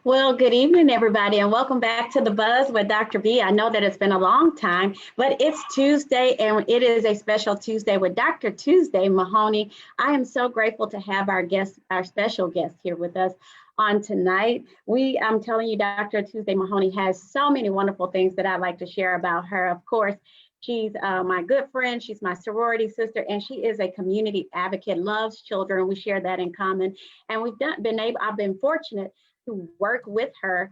Well, good evening, everybody, and welcome back to the Buzz with Dr. B. I know that it's been a long time, but it's Tuesday, and it is a special Tuesday with Dr. Tuesday Mahoney. I am so grateful to have our special guest here with us on tonight. I'm telling you, Dr. Tuesday Mahoney has so many wonderful things that I'd like to share about her. Of course, she's my good friend. She's my sorority sister, and she is a community advocate, loves children. We share that in common, and I've been fortunate to work with her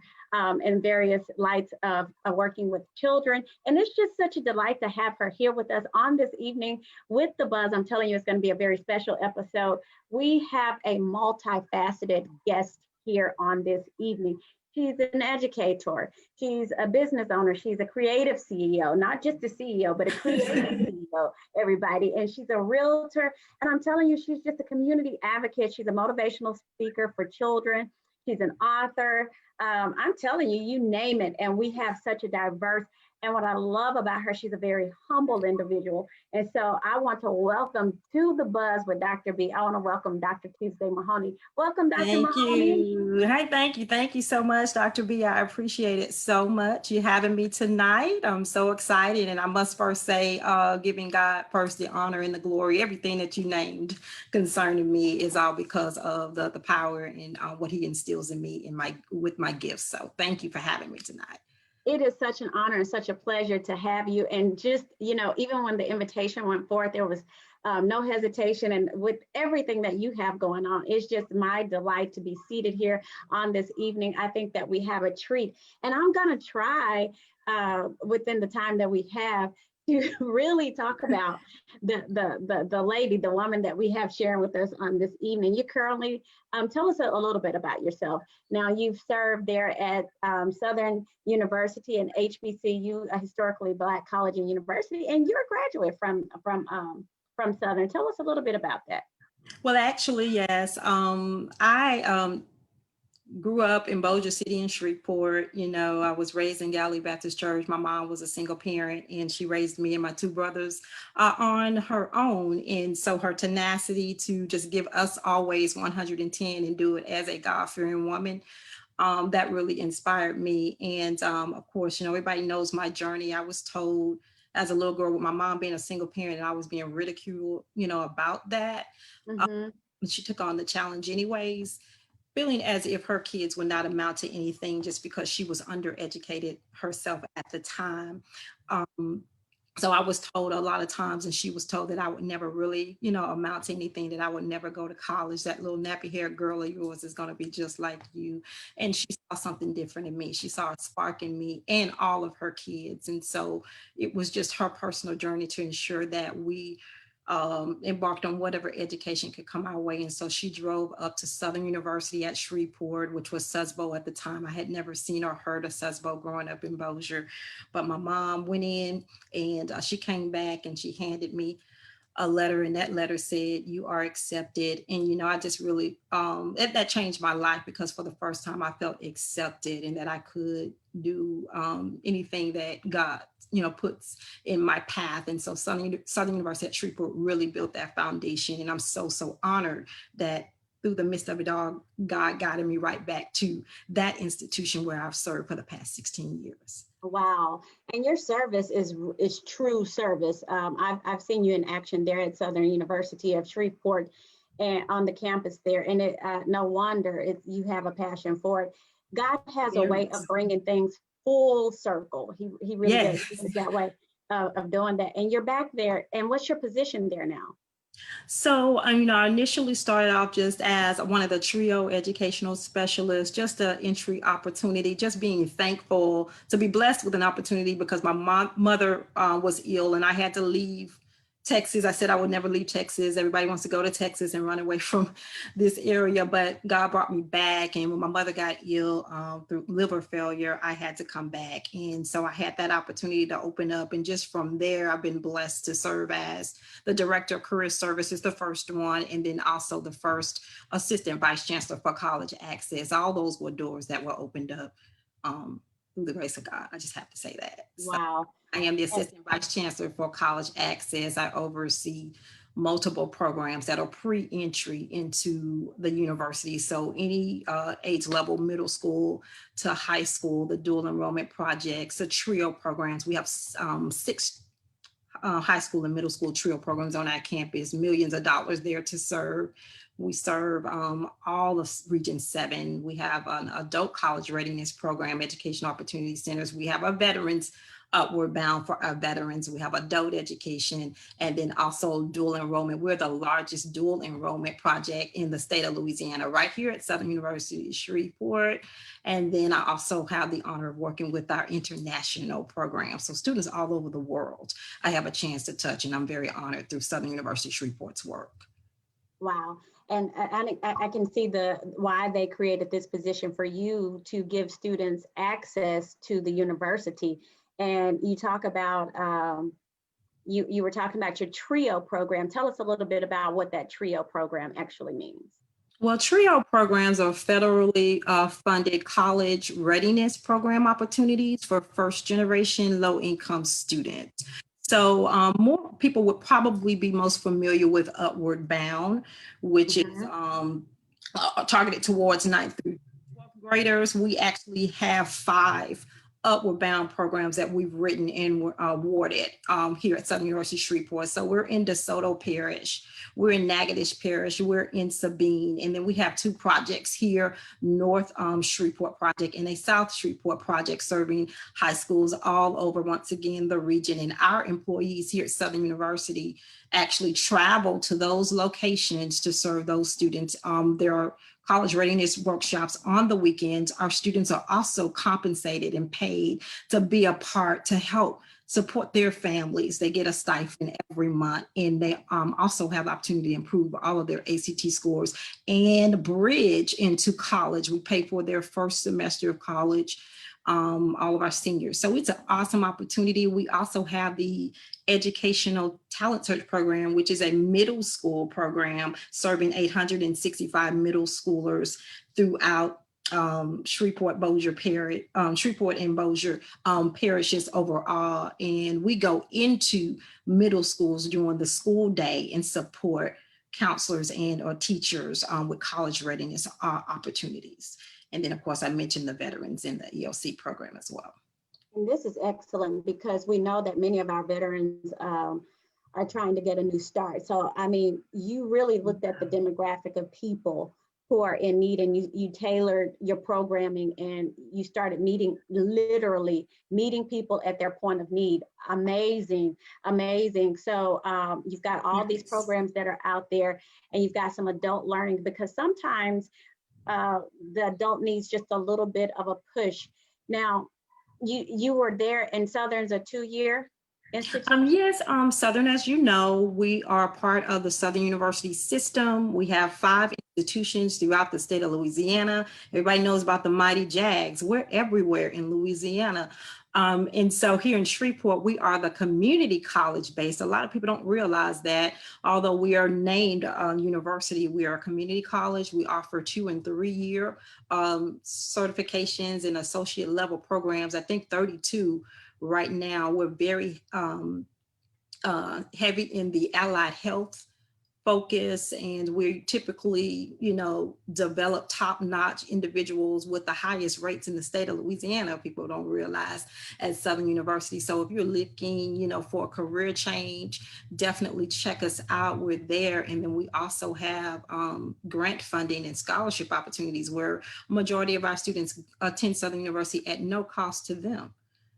in various lights of working with children. And it's just such a delight to have her here with us on this evening with the Buzz. I'm telling you, it's going to be a very special episode. We have a multifaceted guest here on this evening. She's an educator. She's a business owner. She's a creative CEO, not just a CEO, but a creative CEO, everybody. And she's a realtor. And I'm telling you, she's just a community advocate. She's a motivational speaker for children. She's an author. I'm telling you, you name it. And we have such a diverse, and what I love about her, she's a very humble individual. And so I want to welcome to the Buzz with Dr. B. I want to welcome Dr. Tuesday Mahoney. Welcome, Dr. Thank Mahoney. you. Hi, thank you. Thank you so much, Dr. B. I appreciate it so much. You having me tonight. I'm so excited. And I must first say, giving God first the honor and the glory. Everything that you named concerning me is all because of the power and what he instills in me with my gifts. So thank you for having me tonight. It is such an honor and such a pleasure to have you. And just, even when the invitation went forth, there was no hesitation. And with everything that you have going on, it's just my delight to be seated here on this evening. I think that we have a treat. And I'm going to try within the time that we have to really talk about the lady, the woman that we have sharing with us on this evening. You currently tell us a little bit about yourself. Now, you've served there at Southern University and HBCU, a historically Black college and university, and you're a graduate from Southern. Tell us a little bit about that. Well, actually, yes. I grew up in Bossier City in Shreveport. I was raised in Galilee Baptist Church. My mom was a single parent and she raised me and my two brothers on her own. And so her tenacity to just give us always 110 and do it as a God-fearing woman, that really inspired me. And of course, everybody knows my journey. I was told as a little girl with my mom being a single parent and I was being ridiculed, about that. Mm-hmm. But she took on the challenge anyways, feeling as if her kids would not amount to anything just because she was undereducated herself at the time. Um, so I was told a lot of times, and she was told that I would never really, amount to anything, that I would never go to college. That little nappy haired girl of yours is going to be just like you. And she saw something different in me. She saw a spark in me and all of her kids. And so it was just her personal journey to ensure that we embarked on whatever education could come our way. And so she drove up to Southern University at Shreveport, which was SUSBO at the time. I had never seen or heard of SUSBO growing up in Bossier, but my mom went in and she came back and she handed me a letter, and that letter said, "You are accepted." And I just really that changed my life, because for the first time I felt accepted and that I could do anything that God puts in my path. And so Southern University at Shreveport really built that foundation, and I'm so honored that through the midst of it all, God guided me right back to that institution where I've served for the past 16 years. Wow. And your service is true service. I've seen you in action there at Southern University of Shreveport and on the campus there. And no wonder you have a passion for it. God has a way of bringing things full circle. He really does. Yes. He has that way of doing that. And you're back there. And what's your position there now? So, I initially started off just as one of the trio educational specialists, just an entry opportunity, just being thankful to be blessed with an opportunity, because my mother was ill and I had to leave Texas. I said I would never leave Texas. Everybody wants to go to Texas and run away from this area, but God brought me back. And when my mother got ill through liver failure, I had to come back. And so I had that opportunity to open up. And just from there, I've been blessed to serve as the Director of Career Services, the first one, and then also the first Assistant Vice Chancellor for College Access. All those were doors that were opened up through the grace of God. I just have to say that. So Wow. I am the Assistant Vice Chancellor for College Access. I oversee multiple programs that are pre-entry into the university. So any age level, middle school to high school, the dual enrollment projects, the trio programs. We have 6 high school and middle school trio programs on our campus, millions of dollars there to serve. We serve all of Region 7. We have an adult college readiness program, education opportunity centers. We have a veterans Upward Bound for our veterans. We have adult education, and then also dual enrollment. We're the largest dual enrollment project in the state of Louisiana, right here at Southern University Shreveport. And then I also have the honor of working with our international program. So students all over the world, I have a chance to touch, and I'm very honored through Southern University Shreveport's work. Wow. And I can see why they created this position for you, to give students access to the university. And you talk about, you were talking about your TRIO program. Tell us a little bit about what that TRIO program actually means. Well, TRIO programs are federally funded college readiness program opportunities for first generation low income students. So more people would probably be most familiar with Upward Bound, which is targeted towards 9th through 12th graders. We actually have 5 Upward Bound programs that we've written and were awarded here at Southern University Shreveport. So we're in DeSoto Parish, we're in Natchitoches Parish, we're in Sabine, and then we have 2 projects here, North Shreveport project and a South Shreveport project, serving high schools all over, once again, the region. And our employees here at Southern University actually travel to those locations to serve those students. There are college readiness workshops on the weekends. Our students are also compensated and paid to be a part, to help support their families. They get a stipend every month, and they also have the opportunity to improve all of their ACT scores and bridge into college. We pay for their first semester of college, all of our seniors. So it's an awesome opportunity. We also have the Educational Talent Search Program, which is a middle school program serving 865 middle schoolers throughout Shreveport, Shreveport and Bossier parishes overall. And we go into middle schools during the school day and support counselors and or teachers with college readiness opportunities. And then, of course, I mentioned the veterans in the ELC program as well. And this is excellent, because we know that many of our veterans are trying to get a new start. So, I mean, you really looked at the demographic of people who are in need, and you tailored your programming, and you started literally meeting people at their point of need. Amazing, amazing. So you've got all these programs that are out there, and you've got some adult learning, because sometimes the adult needs just a little bit of a push. Now, you were there, and Southern's a 2-year institute? Yes, Southern, as you know, we are part of the Southern University system. We have 5 institutions throughout the state of Louisiana. Everybody knows about the mighty Jags. We're everywhere in Louisiana. And so here in Shreveport, we are the community college base. A lot of people don't realize that, although we are named a university, we are a community college. We offer 2- and 3-year certifications and associate level programs. I think 32 right now. We're very heavy in the allied health focus, and we typically, develop top-notch individuals with the highest rates in the state of Louisiana. People don't realize at Southern University. So if you're looking, for a career change, definitely check us out. We're there. And then we also have grant funding and scholarship opportunities, where a majority of our students attend Southern University at no cost to them.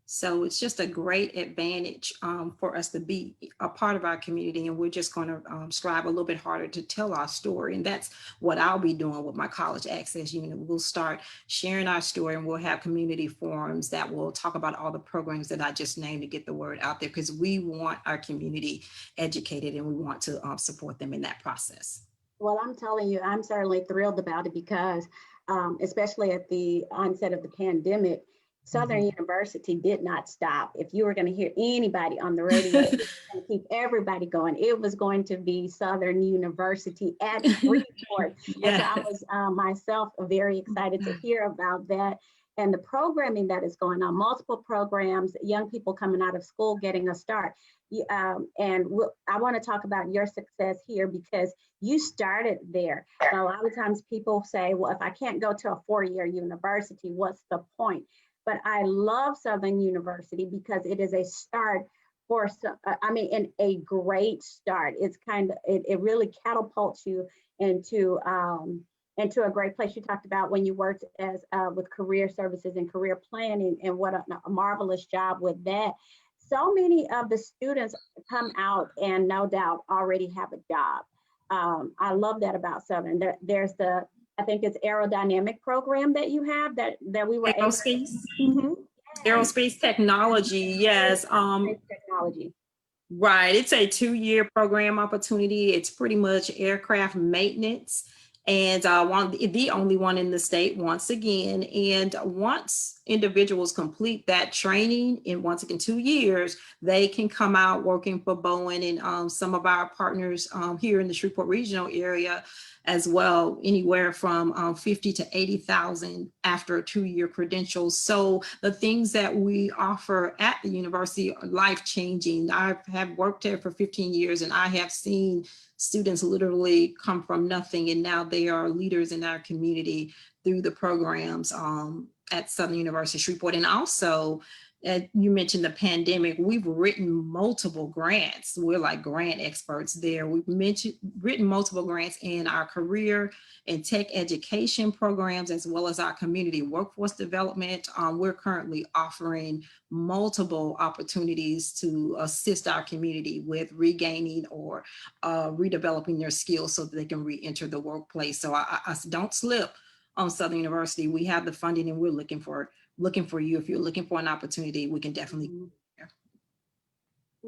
So it's just a great advantage for us to be a part of our community, and we're just going to strive a little bit harder to tell our story. And that's what I'll be doing with my college access unit. We'll start sharing our story, and we'll have community forums that will talk about all the programs that I just named to get the word out there, because we want our community educated, and we want to support them in that process. Well, I'm telling you, I'm certainly thrilled about it, because especially at the onset of the pandemic, Southern University did not stop. If you were going to hear anybody on the radio and keep everybody going, it was going to be Southern University at Shreveport. Yes. And so I was myself very excited to hear about that. and the programming that is going on, multiple programs, young people coming out of school, getting a start. I want to talk about your success here because you started there. And a lot of times people say, well, if I can't go to a 4-year university, what's the point? But I love Southern University because it is a start for, and a great start. It's it really catapults you into a great place. You talked about when you worked as with career services and career planning, and what a marvelous job with that. So many of the students come out and no doubt already have a job. I love that about Southern. There's I think it's aerodynamic program that you have that we were Aerospace. Aerospace technology, yes. Technology. Right. It's a 2-year program opportunity. It's pretty much aircraft maintenance, and the only one in the state once again. And once individuals complete that training in, once again, 2 years, they can come out working for Boeing and some of our partners here in the Shreveport regional area as well, anywhere from 50 to 80,000 after a 2-year credential. So the things that we offer at the university are life-changing. I have worked there for 15 years, and I have seen students literally come from nothing, and now they are leaders in our community through the programs at Southern University Shreveport. And also, you mentioned the pandemic. We've written multiple grants. We're like grant experts there. We've written multiple grants in our career and tech education programs, as well as our community workforce development. We're currently offering multiple opportunities to assist our community with regaining or redeveloping their skills so that they can re-enter the workplace. So I don't slip on Southern University. We have the funding, and we're looking for you. If you're looking for an opportunity, we can definitely. I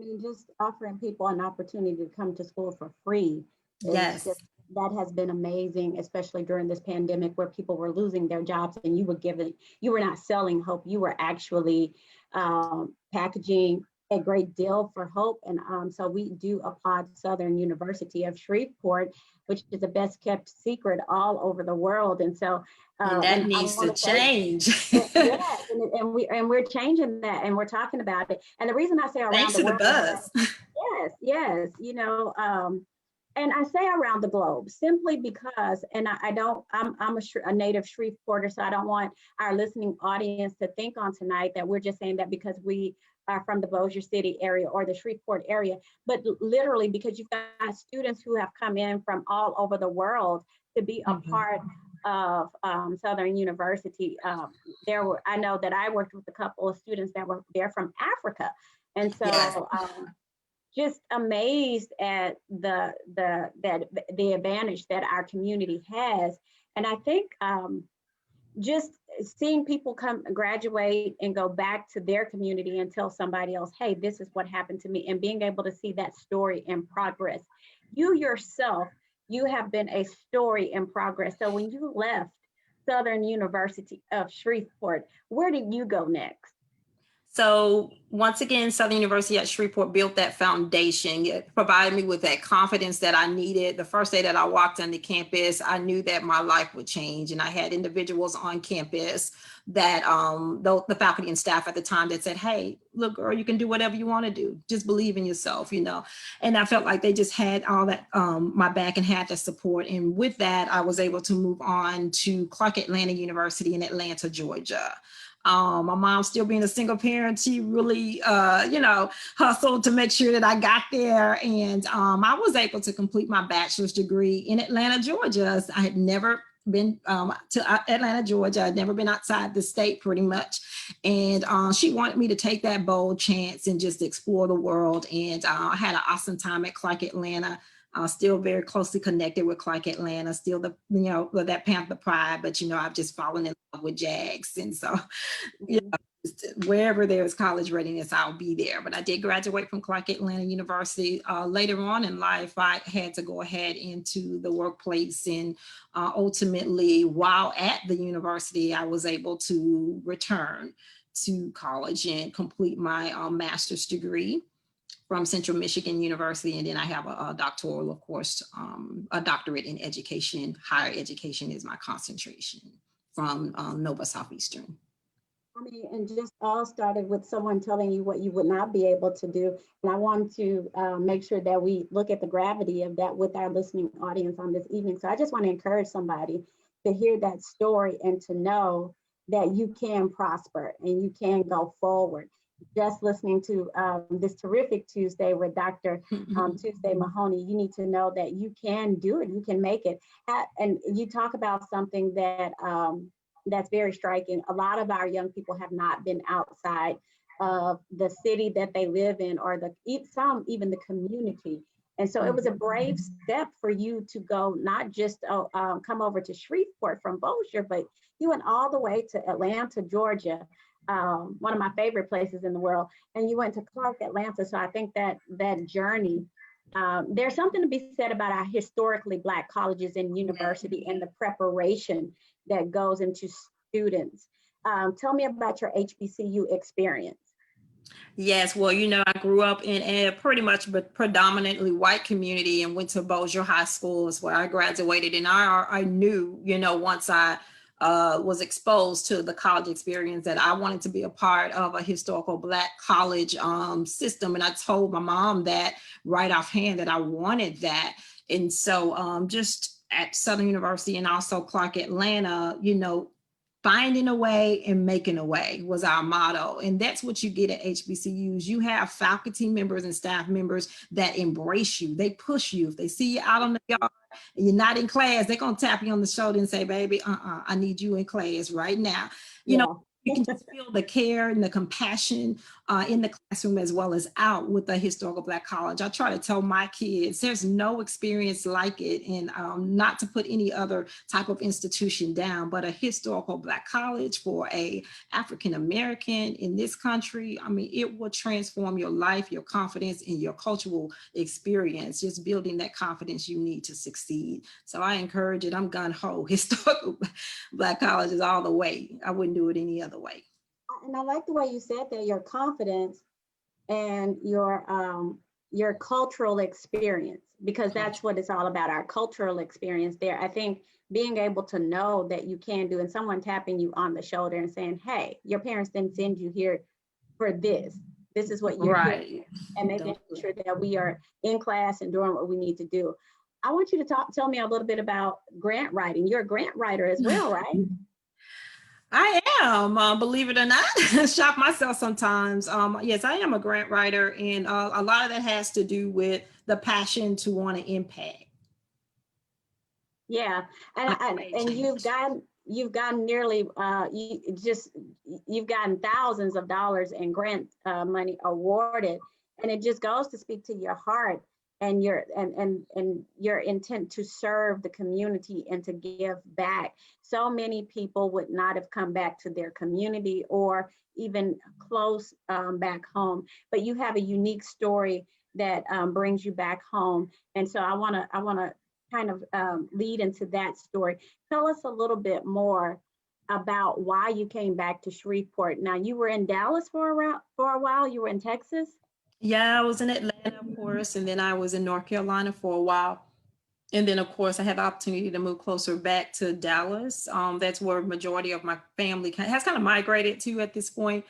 mean, just offering people an opportunity to come to school for free. Yes. That has been amazing, especially during this pandemic where people were losing their jobs, and you were not selling hope. You were actually packaging a great deal for hope. And so we do applaud Southern University of Shreveport, which is the best kept secret all over the world. And so that needs to change. Yes, and we're changing that, and we're talking about it. And the reason I say around thanks the world, to the buzz. yes, and I say around the globe simply because, and I'm a native Shreveporter, so I don't want our listening audience to think on tonight that we're just saying that because we are from the Bossier City area or the Shreveport area, but literally because you've got students who have come in from all over the world to be a part of Southern University. I know that I worked with a couple of students that were there from Africa, and so. Yes. Just amazed at the advantage that our community has. And I think just seeing people graduate and go back to their community and tell somebody else, hey, this is what happened to me, and being able to see that story in progress. You yourself, you have been a story in progress. So when you left Southern University of Shreveport, where did you go next? So once again, Southern University at Shreveport built that foundation. It provided me with that confidence that I needed. The first day that I walked on the campus, I knew that my life would change. And I had individuals on campus that the faculty and staff at the time that said, hey, look, girl, you can do whatever you want to do. Just believe in yourself, And I felt like they just had all that, my back, and had the support. And with that, I was able to move on to Clark Atlanta University in Atlanta, Georgia. My mom, still being a single parent, she really, hustled to make sure that I got there. And I was able to complete my bachelor's degree in Atlanta, Georgia. I had never been to Atlanta, Georgia. I'd never been outside the state pretty much. And she wanted me to take that bold chance and just explore the world. And I had an awesome time at Clark Atlanta. Still very closely connected with Clark Atlanta, still that Panther pride, but I've just fallen in love with Jags. And so wherever there's college readiness, I'll be there. But I did graduate from Clark Atlanta University. Later on in life, I had to go ahead into the workplace, and ultimately, while at the university, I was able to return to college and complete my master's degree from Central Michigan University. And then I have a doctoral, of course, a doctorate in education. Higher education is my concentration from Nova Southeastern. I mean, and just all started with someone telling you what you would not be able to do. And I want to make sure that we look at the gravity of that with our listening audience on this evening. So I just want to encourage somebody to hear that story and to know that you can prosper and you can go forward. Just listening to this terrific Tuesday with Dr. Tuesday Mahoney, you need to know that you can do it, you can make it. And you talk about something that that's very striking. A lot of our young people have not been outside of the city that they live in, or some even the community. And so it was a brave step for you to go, not just come over to Shreveport from Bossier, but you went all the way to Atlanta, Georgia, one of my favorite places in the world. And you went to Clark, Atlanta. So I think that that journey, there's something to be said about our historically Black colleges and university and the preparation that goes into students. Tell me about your HBCU experience. Yes, well, I grew up in a pretty much predominantly white community and went to Bossier High School is where I graduated. And I knew, once I was exposed to the college experience that I wanted to be a part of a historical Black college system. And I told my mom that right offhand that I wanted that. And so just at Southern University and also Clark Atlanta, finding a way and making a way was our motto. And that's what you get at HBCUs. You have faculty members and staff members that embrace you. They push you. If they see you out on the yard and you're not in class, they're going to tap you on the shoulder and say, baby, I need you in class right now. You can just feel the care and the compassion in the classroom as well as out with the historical Black college. I try to tell my kids there's no experience like it, and not to put any other type of institution down, but a historical Black college for a African American in this country, I mean, it will transform your life, your confidence, and your cultural experience, just building that confidence you need to succeed. So I encourage it. I'm gun-ho. Historical Black colleges all the way. I wouldn't do it any other way. And I like the way you said that, your confidence and your cultural experience, because that's what it's all about, our cultural experience there. I think being able to know that you can do, and someone tapping you on the shoulder and saying, hey, your parents didn't send you here for this. This is what you're here, and making sure that we are in class and doing what we need to do. I want you to tell me a little bit about grant writing. You're a grant writer as well, right? I am, believe it or not. Shock myself sometimes. Yes, I am a grant writer, and a lot of that has to do with the passion to want to impact. Yeah, and you've gotten nearly you've gotten thousands of dollars in grant money awarded, and it just goes to speak to your heart and your intent to serve the community and to give back. So many people would not have come back to their community or even close back home, but you have a unique story that brings you back home. And so I want to kind of lead into that story. Tell us a little bit more about why you came back to Shreveport. Now, you were in Dallas for a while. You were in Texas. Yeah, I was in Atlanta, of course, and then I was in North Carolina for a while. And then, of course, I had the opportunity to move closer back to Dallas. That's where majority of my family has kind of migrated to at this point.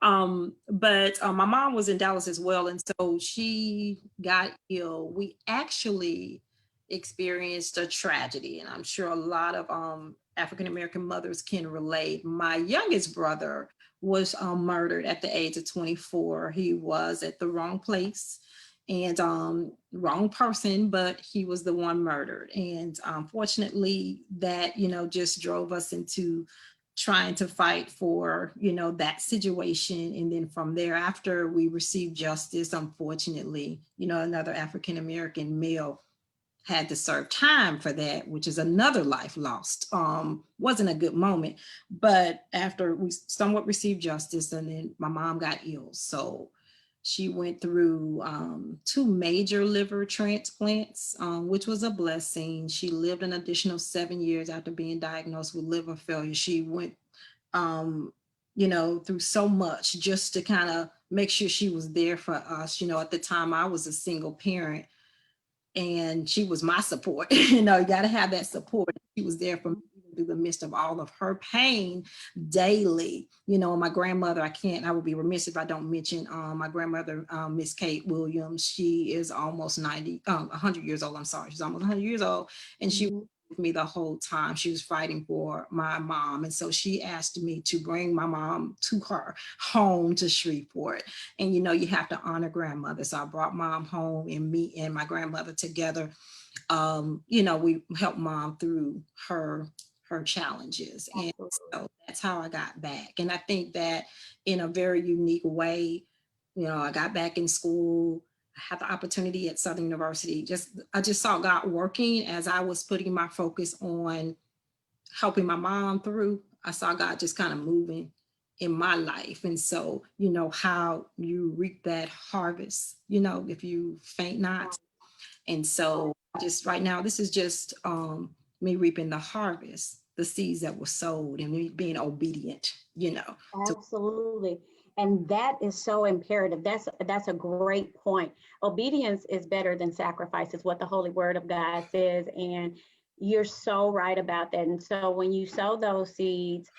But my mom was in Dallas as well. And so she got ill. We actually experienced a tragedy, and I'm sure a lot of African-American mothers can relate. My youngest brother was murdered at the age of 24. He was at the wrong place and wrong person, but he was the one murdered. And unfortunately, that, just drove us into trying to fight for, that situation. And then from there, after we received justice, unfortunately, another African-American male had to serve time for that, which is another life lost. Wasn't a good moment, but after we somewhat received justice, and then my mom got ill. So she went through 2 major liver transplants, which was a blessing. She lived an additional 7 years after being diagnosed with liver failure. She went, through so much just to kind of make sure she was there for us. At the time I was a single parent, and she was my support. You got to have that support. She was there for me through the midst of all of her pain daily. You know, my grandmother, I would be remiss if I don't mention my grandmother, Miss Kate Williams. She is almost 100 years old. I'm sorry. She's almost 100 years old. And she was with me the whole time. She was fighting for my mom. And so she asked me to bring my mom to her home to Shreveport. And, you know, you have to honor grandmother. So I brought mom home, and me and my grandmother together, you know, we helped mom through her challenges. And so that's how I got back. And I think that in a very unique way, you know, I got back in school. I had the opportunity at Southern University. I just saw God working as I was putting my focus on helping my mom through. I saw God just kind of moving in my life. And so, you know, how you reap that harvest, you know, if you faint not. And so just right now, this is just me reaping the harvest, the seeds that were sowed, and me being obedient, you know. Absolutely. And that is so imperative. That's a great point. Obedience is better than sacrifice, is what the Holy Word of God says. And you're so right about that. And so when you sow those seeds,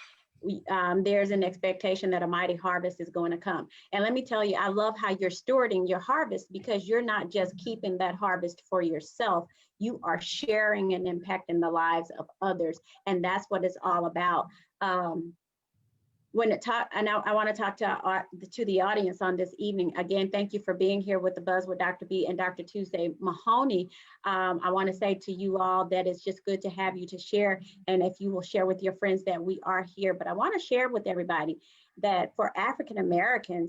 there's an expectation that a mighty harvest is going to come. And let me tell you, I love how you're stewarding your harvest, because you're not just keeping that harvest for yourself. You are sharing and impacting the lives of others. And that's what it's all about. And I want to talk to the audience on this evening. Again, thank you for being here with the Buzz with Dr. B and Dr. Tuesday Mahoney. I want to say to you all that it's just good to have you to share. And if you will share with your friends that we are here. But I want to share with everybody that for African American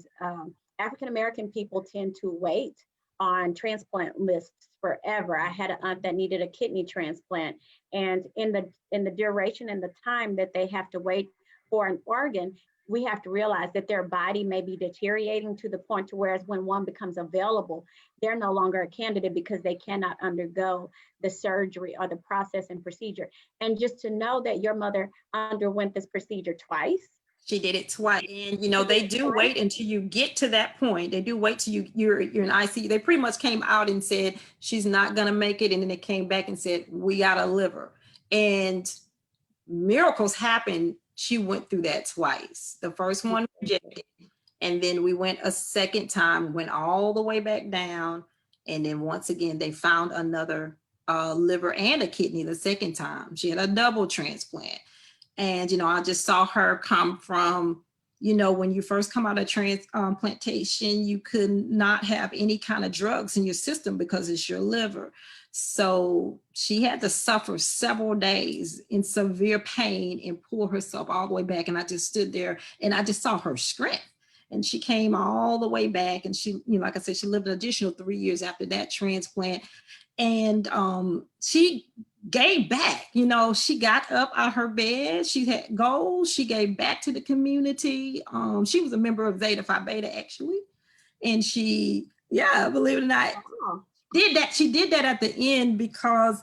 people tend to wait on transplant lists forever. I had an aunt that needed a kidney transplant, and in the duration and the time that they have to wait for an organ, we have to realize that their body may be deteriorating to the point to whereas when one becomes available, they're no longer a candidate because they cannot undergo the surgery or the process and procedure. And just to know that your mother underwent this procedure twice. She did it twice. And, you know, they do wait until you get to that point. They do wait till you're in ICU. They pretty much came out and said, she's not going to make it. And then they came back and said, we got a liver. And miracles happened. She went through that twice. The first one rejected, and then we went a second time, went all the way back down, and then once again they found another liver and a kidney the second time. She had a double transplant. And you know, I just saw her come from, you know, when you first come out of transplantation, you could not have any kind of drugs in your system because it's your liver. So she had to suffer several days in severe pain and pull herself all the way back. And I just stood there and I just saw her strength. And she came all the way back. And she, you know, like I said, she lived an additional 3 years after that transplant. And she gave back. You know, she got up out of her bed. She had goals. She gave back to the community. She was a member of Zeta Phi Beta, actually. And she, yeah, believe it or not, did that. She did that at the end because,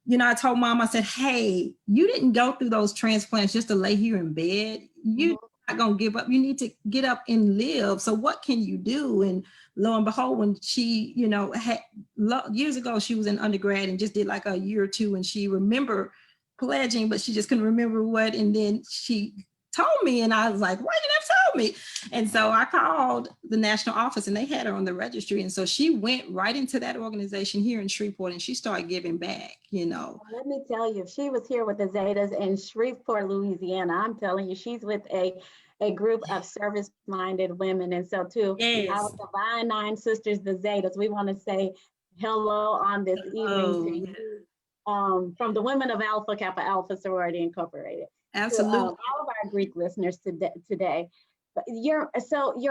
you know, I told mom, I said, hey, you didn't go through those transplants just to lay here in bed. You're not going to give up. You need to get up and live. So what can you do? And lo and behold, when she, you know, years ago, she was in undergrad and just did like a year or two, and she remembered pledging, but she just couldn't remember what. And then she told me, and I was like, why you never told me? And so I called the national office, and they had her on the registry. And so she went right into that organization here in Shreveport, and she started giving back, you know. Let me tell you, if she was here with the Zetas in Shreveport, Louisiana, I'm telling you, she's with a group of service-minded women. And so too, our Divine Nine Sisters, the Zetas, we want to say hello on this evening to you, from the Women of Alpha Kappa Alpha Sorority Incorporated. Absolutely. To, all of our Greek listeners today. But your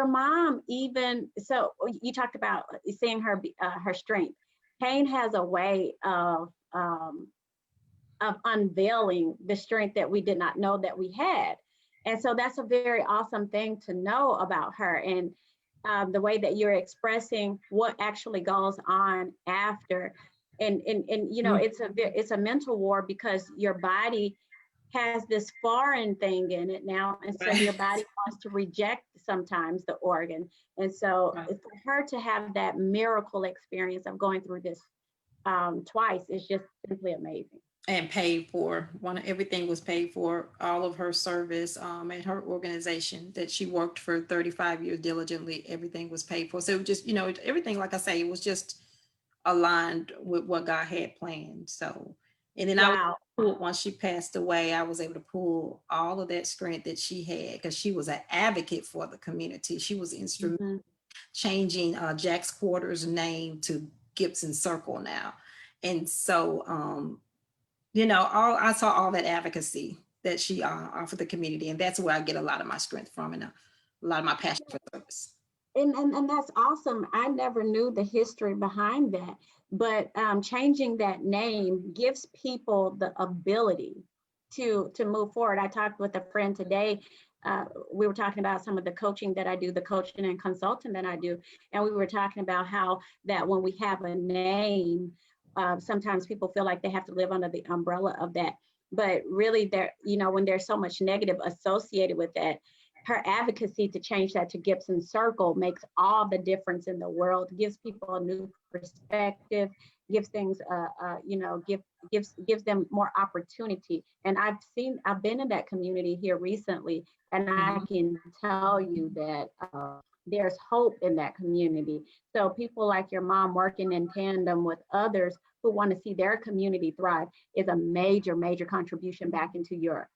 mom, even so, you talked about seeing her strength. Pain has a way of unveiling the strength that we did not know that we had, and so that's a very awesome thing to know about her. And the way that you're expressing what actually goes on after, and you know, it's a mental war because your body has this foreign thing in it now, and so your body wants to reject sometimes the organ. And so for her to have that miracle experience of going through this twice is just simply amazing. And paid for. Everything was paid for, all of her service at her organization that she worked for 35 years diligently. Everything was paid for. So it was just, everything, like I say, it was just aligned with what God had planned. So, and then Wow. once she passed away, I was able to pull all of that strength that she had, because she was an advocate for the community. She was instrumental Hmm. changing Jack's Quarters name to Gibson Circle now. And so, all I saw all that advocacy that she offered the community, and that's where I get a lot of my strength from, and a lot of my passion for service. And that's awesome. I never knew the history behind that, but changing that name gives people the ability to move forward. I talked with a friend today. We were talking about some of the coaching that I do, the coaching and consulting that I do, and we were talking about how that when we have a name, sometimes people feel like they have to live under the umbrella of that. But really, there, when there's so much negative associated with that, her advocacy to change that to Gibson Circle makes all the difference in the world. Gives people a new perspective, gives things, gives them more opportunity. And I've been in that community here recently, and I Mhm. can tell you that there's hope in that community. So people like your mom working in tandem with others who want to see their community thrive is a major, major contribution back into your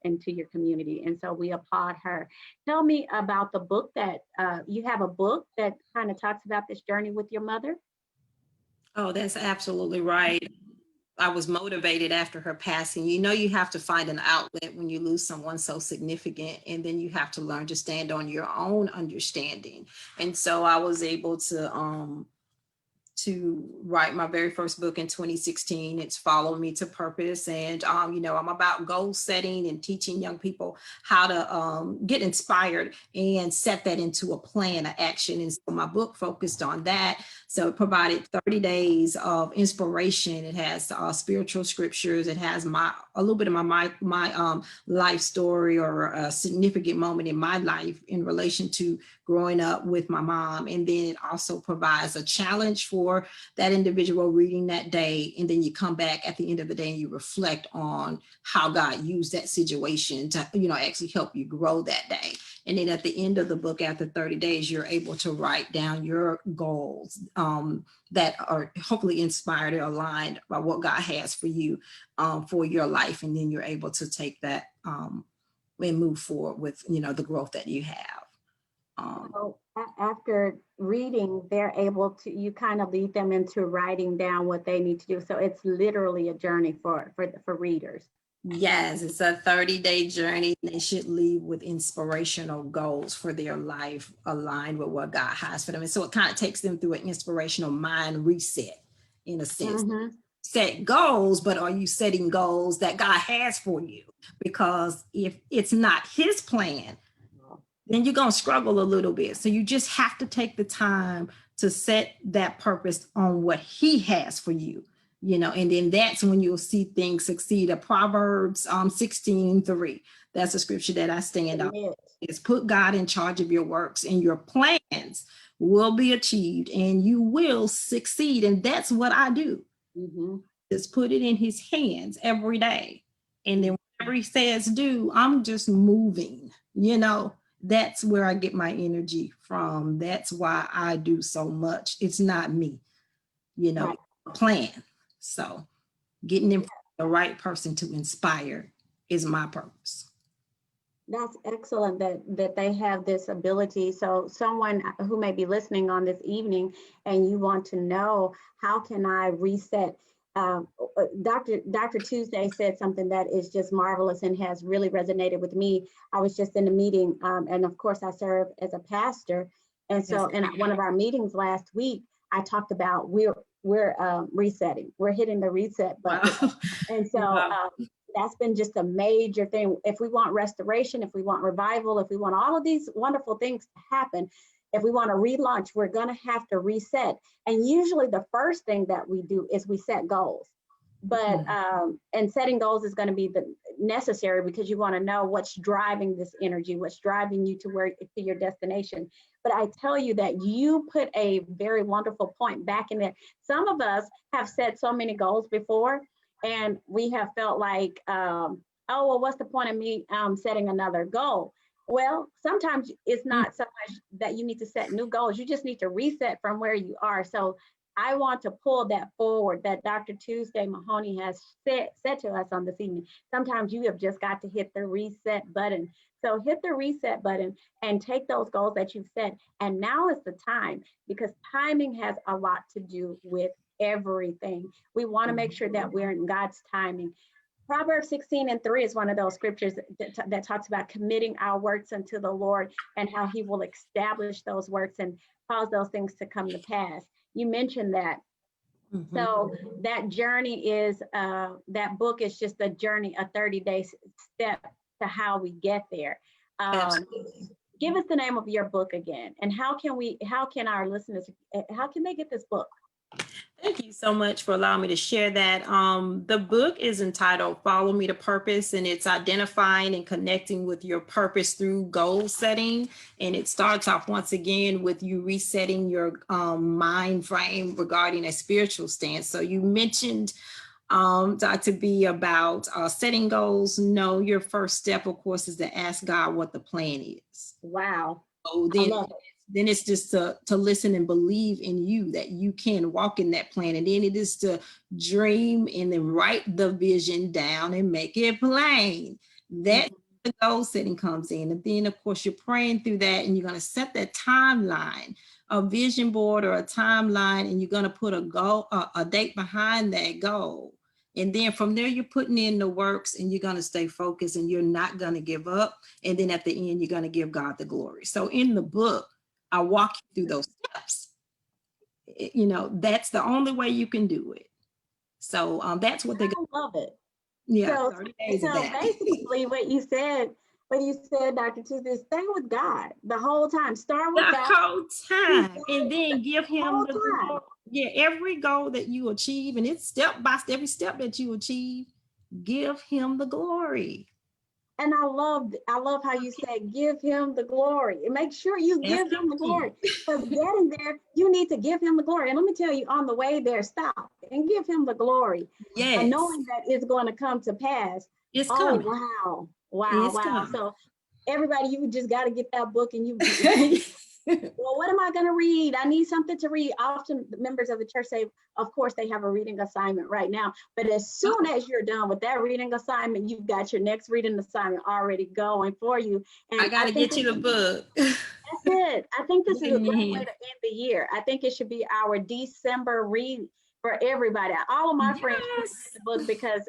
community. And so we applaud her. Tell me about the book that you have a book that kind of talks about this journey with your mother. Oh, that's absolutely right. I was motivated after her passing. You have to find an outlet when you lose someone so significant, and then you have to learn to stand on your own understanding. And so I was able to write my very first book in 2016. It's Follow Me to Purpose. And, I'm about goal setting and teaching young people how to get inspired and set that into a plan of action. And so my book focused on that. So it provided 30 days of inspiration. It has spiritual scriptures. It has a little bit of my life story, or a significant moment in my life in relation to growing up with my mom. And then it also provides a challenge for that individual reading that day. And then you come back at the end of the day and you reflect on how God used that situation to, actually help you grow that day. And then at the end of the book, after 30 days, you're able to write down your goals that are hopefully inspired or aligned by what God has for you for your life. And then you're able to take that and move forward with, the growth that you have. So after reading, they're able to, you kind of lead them into writing down what they need to do. So it's literally a journey for readers. Yes, it's a 30-day journey. They should leave with inspirational goals for their life aligned with what God has for them. And so it kind of takes them through an inspirational mind reset in a sense. Mm-hmm. Set goals, but are you setting goals that God has for you? Because if it's not his plan, then you're going to struggle a little bit. So you just have to take the time to set that purpose on what he has for you, and then that's when you'll see things succeed. Proverbs 16:3. That's a scripture that I stand on. Is put God in charge of your works, and your plans will be achieved and you will succeed. And that's what I do. Mm-hmm. Just put it in his hands every day. And then whatever he says do, I'm just moving. That's where I get my energy from. That's why I do so much. It's not me, Right. a plan. So getting in front of the right person to inspire is my purpose. That's excellent that they have this ability. So someone who may be listening on this evening and you want to know, how can I reset? Dr. Tuesday said something that is just marvelous and has really resonated with me. I was just in a meeting, and of course I serve as a pastor. And so in one of our meetings last week, I talked about we're resetting. We're hitting the reset button. Wow. And so that's been just a major thing. If we want restoration, if we want revival, if we want all of these wonderful things to happen, if we want to relaunch, we're going to have to reset. And usually the first thing that we do is we set goals. But and setting goals is going to be necessary, because you want to know what's driving this energy, what's driving you to your destination. But I tell you that you put a very wonderful point back in there. Some of us have set so many goals before, And we have felt like, oh, well, what's the point of me setting another goal? Well, sometimes it's not so much that you need to set new goals. You just need to reset from where you are. So I want to pull that forward that Dr. Tuesday Mahoney has said to us on this evening. Sometimes you have just got to hit the reset button. So hit the reset button and take those goals that you've set. And now is the time, because timing has a lot to do with everything. We want to make sure that we're in God's timing. Proverbs 16:3 is one of those scriptures that talks about committing our works unto the Lord and how he will establish those works and cause those things to come to pass. You mentioned that. So that journey is, that book is just a journey, a 30-day step to how we get there. Absolutely. Give us the name of your book again, and how can our listeners, how can they get this book? Thank you so much for allowing me to share that. The book is entitled Follow Me to Purpose, and it's identifying and connecting with your purpose through goal setting. And it starts off once again with you resetting your mind frame regarding a spiritual stance. So you mentioned, Dr. B, about setting goals. No, your first step, of course, is to ask God what the plan is. Wow. So then it's just to listen and believe in you that you can walk in that plan. And then it is to dream and then write the vision down and make it plain. That's the goal setting comes in. And then, of course, you're praying through that, and you're going to set that timeline, a vision board or a timeline, and you're going to put a goal, a date behind that goal. And then from there, you're putting in the works, and you're going to stay focused, and you're not going to give up. And then at the end, you're going to give God the glory. So in the book, I walk you through those steps. You know, that's the only way you can do it. So that's what they're going I love it. Yeah, So, 30 days of that. basically what you said, Dr. Tuesday, stay with God the whole time. Start with The God whole time. And then give the him whole the time. glory. Yeah, every goal that you achieve, and it's step by step, every step that you achieve, give him the glory. And I love how you said, give him the glory. And make sure you That's give him the the key. glory. Because getting there, you need to give him the glory. And let me tell you, on the way there, stop and give him the glory. Yes, And knowing that it's going to come to pass. it's Oh, coming. wow. Wow, It's wow. coming. So everybody, you just got to get that book, and you well, what am I going to read? I need something to read. Often members of the church say, of course, they have a reading assignment right now. But as soon as you're done with that reading assignment, you've got your next reading assignment already going for you. And I got to get you the book. that's it. I think this is a In your great way hand. to end the year. I think it should be our December read for everybody. All of my friends should Yes. get the book, because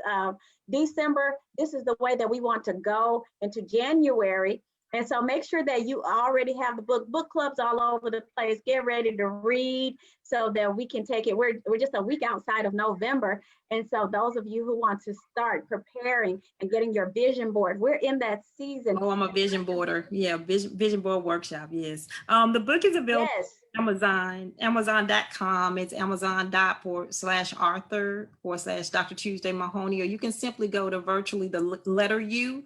December, this is the way that we want to go into January. And so make sure that you already have the book. Book clubs all over the place. Get ready to read so that we can take it. We're just a week outside of November. And so those of you who want to start preparing and getting your vision board, we're in that season. Oh, I'm a vision boarder. Yeah, vision board workshop. Yes. The book is available Yes. on Amazon, Amazon.com. It's Amazon.com/author/Dr. Tuesday Mahoney, or you can simply go to virtually the letter U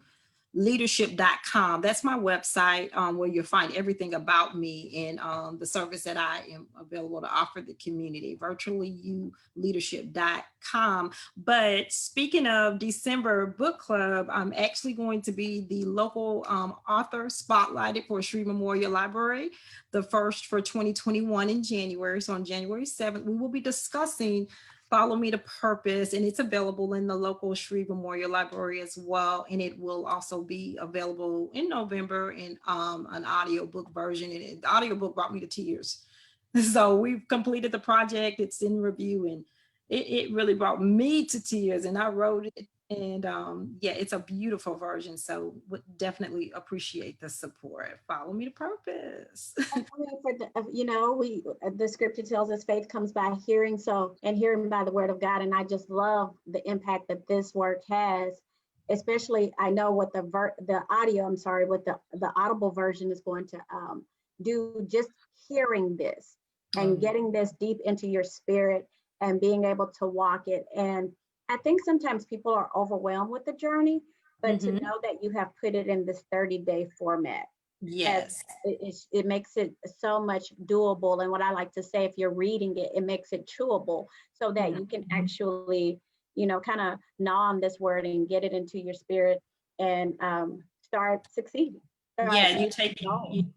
leadership.com. That's my website, where you'll find everything about me and the service that I am available to offer the community, virtuallyouleadership.com. But speaking of December book club, I'm actually going to be the local author spotlighted for Shreve Memorial Library, the first for 2021 in January. So on January 7th, we will be discussing Follow Me to Purpose, and it's available in the local Shreve Memorial Library as well. And it will also be available in November in an audiobook version. And the audiobook brought me to tears. So we've completed the project. It's in review, and it really brought me to tears. And I wrote it. And yeah, it's a beautiful version. So would definitely appreciate the support. Follow Me to Purpose. I mean, for the, the scripture tells us faith comes by hearing, and hearing by the word of God. And I just love the impact that this work has, especially I know what the audible version is going to do, just hearing this and getting this deep into your spirit and being able to walk it. And I think sometimes people are overwhelmed with the journey, but to know that you have put it in this 30-day format. Yes. It makes it so much doable. And what I like to say, if you're reading it, it makes it chewable so that you can actually kind of gnaw on this word and get it into your spirit and start succeeding. Yeah, Start you take it, going.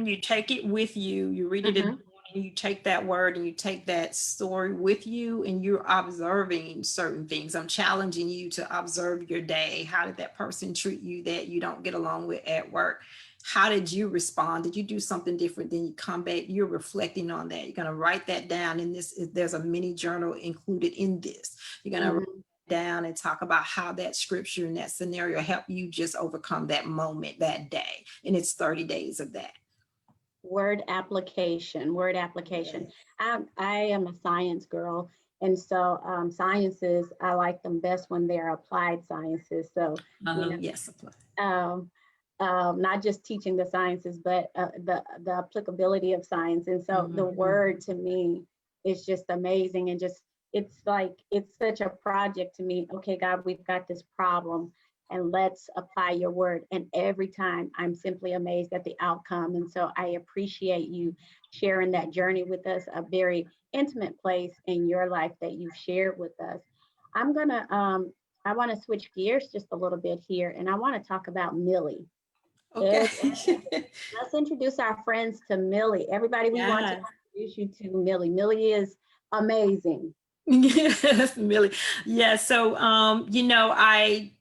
you take it with you. You read it in the Mhm. morning, you take that word and you take that story with you, and you're observing certain things. I'm challenging you to observe your day. How did that person treat you that you don't get along with at work? How did you respond? Did you do something different? Then you come back, you're reflecting on that. You're going to write that down in this. There's a mini journal included in this. You're going to Mhm. down and talk about how that scripture and that scenario help you just overcome that moment, that day. And it's 30 days of that. Word application, word application. I am a science girl. And so sciences, I like them best when they're applied sciences. So, you Yes, know, not just teaching the sciences, but the applicability of science. And so the word to me is just amazing. And just, it's like, it's such a project to me. Okay, God, we've got this problem and let's apply your word. And every time I'm simply amazed at the outcome. And so I appreciate you sharing that journey with us, a very intimate place in your life that you've shared with us. I'm gonna I want to switch gears just a little bit here, and I want to talk about Millie. okay. Let's, let's introduce our friends to Millie. Everybody, we want to Yeah. introduce you to Millie. Millie is amazing. Yes, Millie. Yeah. So, I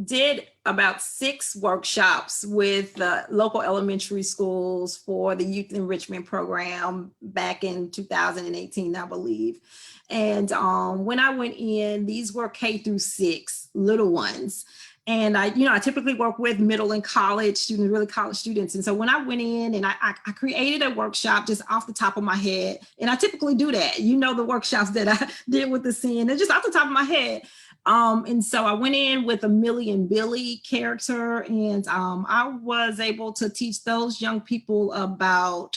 did about 6 workshops with local elementary schools for the youth enrichment program back in 2018, I believe. And when I went in, these were K through 6 little ones. And I typically work with middle and college students, really college students. And so when I went in and I created a workshop just off the top of my head, and I typically do that, the workshops that I did with the scene, and just off the top of my head. And so I went in with a Millie and Billy character, and I was able to teach those young people about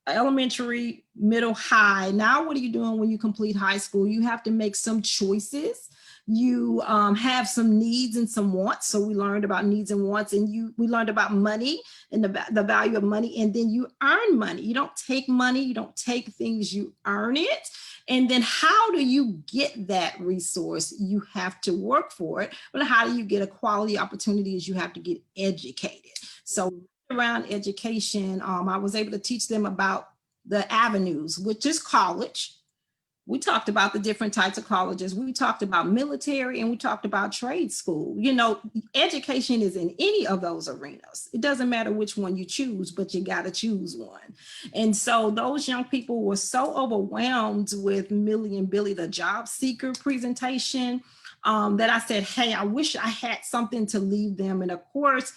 elementary, middle, high. Now, what are you doing when you complete high school? You have to make some choices. You have some needs and some wants. So we learned about needs and wants, and we learned about money and the value of money. And then you earn money. You don't take money. You don't take things. You earn it. And then how do you get that resource? You have to work for it. But how do you get a quality opportunity? Is you have to get educated. So around education, I was able to teach them about the avenues, which is college. We talked about the different types of colleges. We talked about military and we talked about trade school. Education is in any of those arenas. It doesn't matter which one you choose, but you got to choose one. And so those young people were so overwhelmed with Millie and Billy, the job seeker presentation, that I said, hey, I wish I had something to leave them. And of course,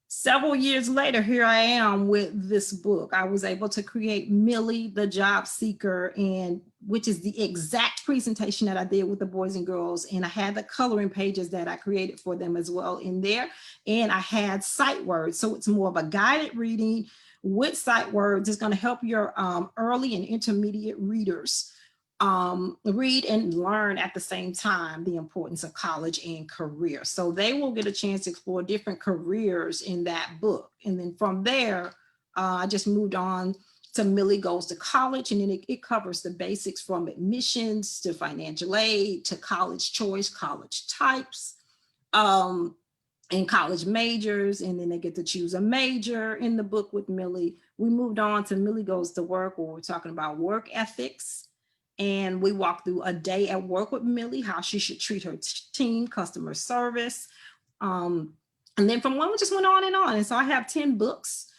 several years later, here I am with this book. I was able to create Millie, the Job Seeker, and which is the exact presentation that I did with the boys and girls. And I had the coloring pages that I created for them as well in there. And I had sight words. So it's more of a guided reading with sight words. It's going to help your early and intermediate readers read and learn at the same time the importance of college and career. So they will get a chance to explore different careers in that book. And then from there, I just moved on to Millie Goes to College, and then it covers the basics from admissions to financial aid to college choice, college types, and college majors, and then they get to choose a major in the book with Millie. We moved on to Millie Goes to Work, where we're talking about work ethics. And we walked through a day at work with Millie, how she should treat her team, customer service. And then from one, we just went on and on. And so I have 10 books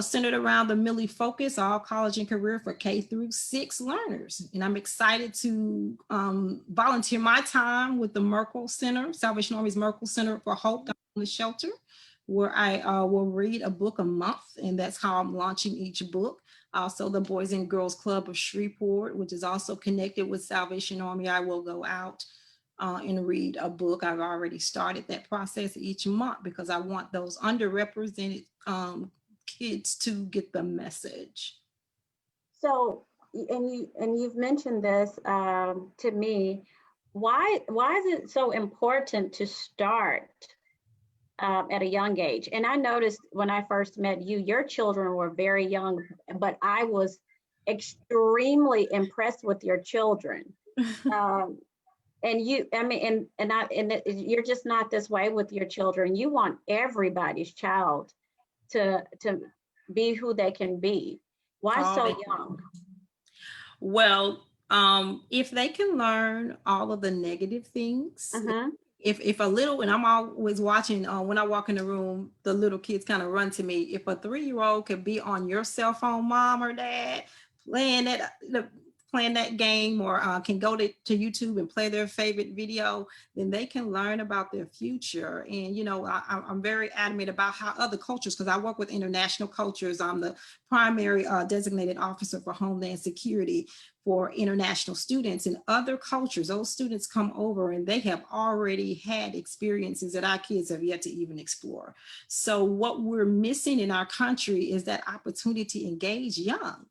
centered around the Millie focus, all college and career for K-6 learners. And I'm excited to volunteer my time with the Merkel Center, Salvation Army's Merkel Center for Hope down in the shelter, where I will read a book a month. And that's how I'm launching each book. Also, the Boys and Girls Club of Shreveport, which is also connected with Salvation Army. I will go out and read a book. I've already started that process each month because I want those underrepresented kids to get the message. So, you've mentioned this to me. Why is it so important to start at a young age? And I noticed when I first met you, your children were very young, but I was extremely impressed with your children. Um, and you're just not this way with your children. You want everybody's child to be who they can be. Why all so they young? Well, if they can learn all of the negative things, Mm-hmm. if a little, and I'm always watching, when I walk in the room, the little kids kind of run to me. If a 3-year-old could be on your cell phone, mom or dad, playing that game, or can go to YouTube and play their favorite video, then they can learn about their future. And I'm very adamant about how other cultures, because I work with international cultures. I'm the primary designated officer for Homeland Security for international students. In other cultures, those students come over and they have already had experiences that our kids have yet to even explore. So what we're missing in our country is that opportunity to engage young.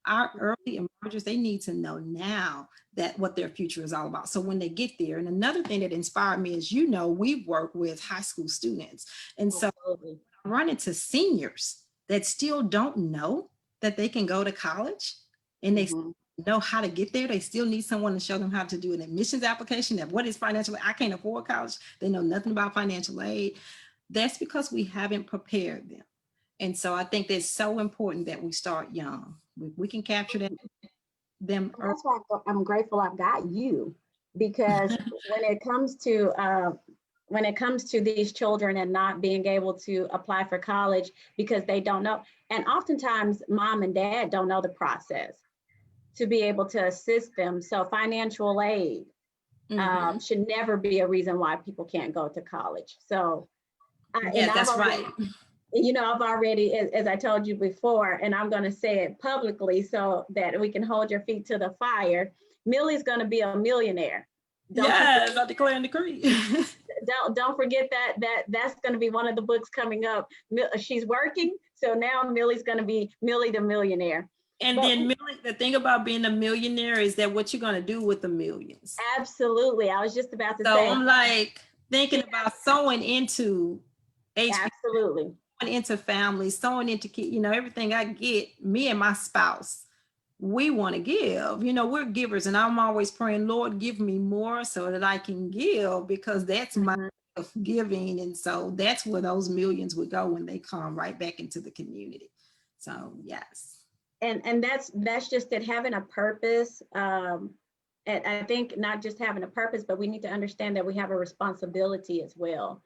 Our early emergers, they need to know now that what their future is all about. So when they get there, and another thing that inspired me is, we work with high school students. And so I run into seniors that still don't know that they can go to college, and they know how to get there. They still need someone to show them how to do an admissions application. That what is financial aid? I can't afford college. They know nothing about financial aid. That's because we haven't prepared them. And so I think that's so important that we start young. We can capture them early. That's why I'm grateful I've got you, because when it comes to these children and not being able to apply for college because they don't know, and oftentimes mom and dad don't know the process to be able to assist them. So financial aid should never be a reason why people can't go to college. So, yeah, that's right. I've already, as I told you before, and I'm going to say it publicly so that we can hold your feet to the fire. Millie's going to be a millionaire. Yes, I declare and decree. Don't forget that's going to be one of the books coming up. She's working, so now Millie's going to be Millie the millionaire. And then Millie, the thing about being a millionaire is that what you're going to do with the millions. Absolutely, I was just about to say. So I'm like thinking about sewing into absolutely. Into families, sewing into kids, everything I get, me and my spouse, we want to give. We're givers, and I'm always praying, Lord, give me more so that I can give, because that's my giving. And so that's where those millions would go when they come right back into the community. So yes. And that's just it, having a purpose. And I think not just having a purpose, but we need to understand that we have a responsibility as well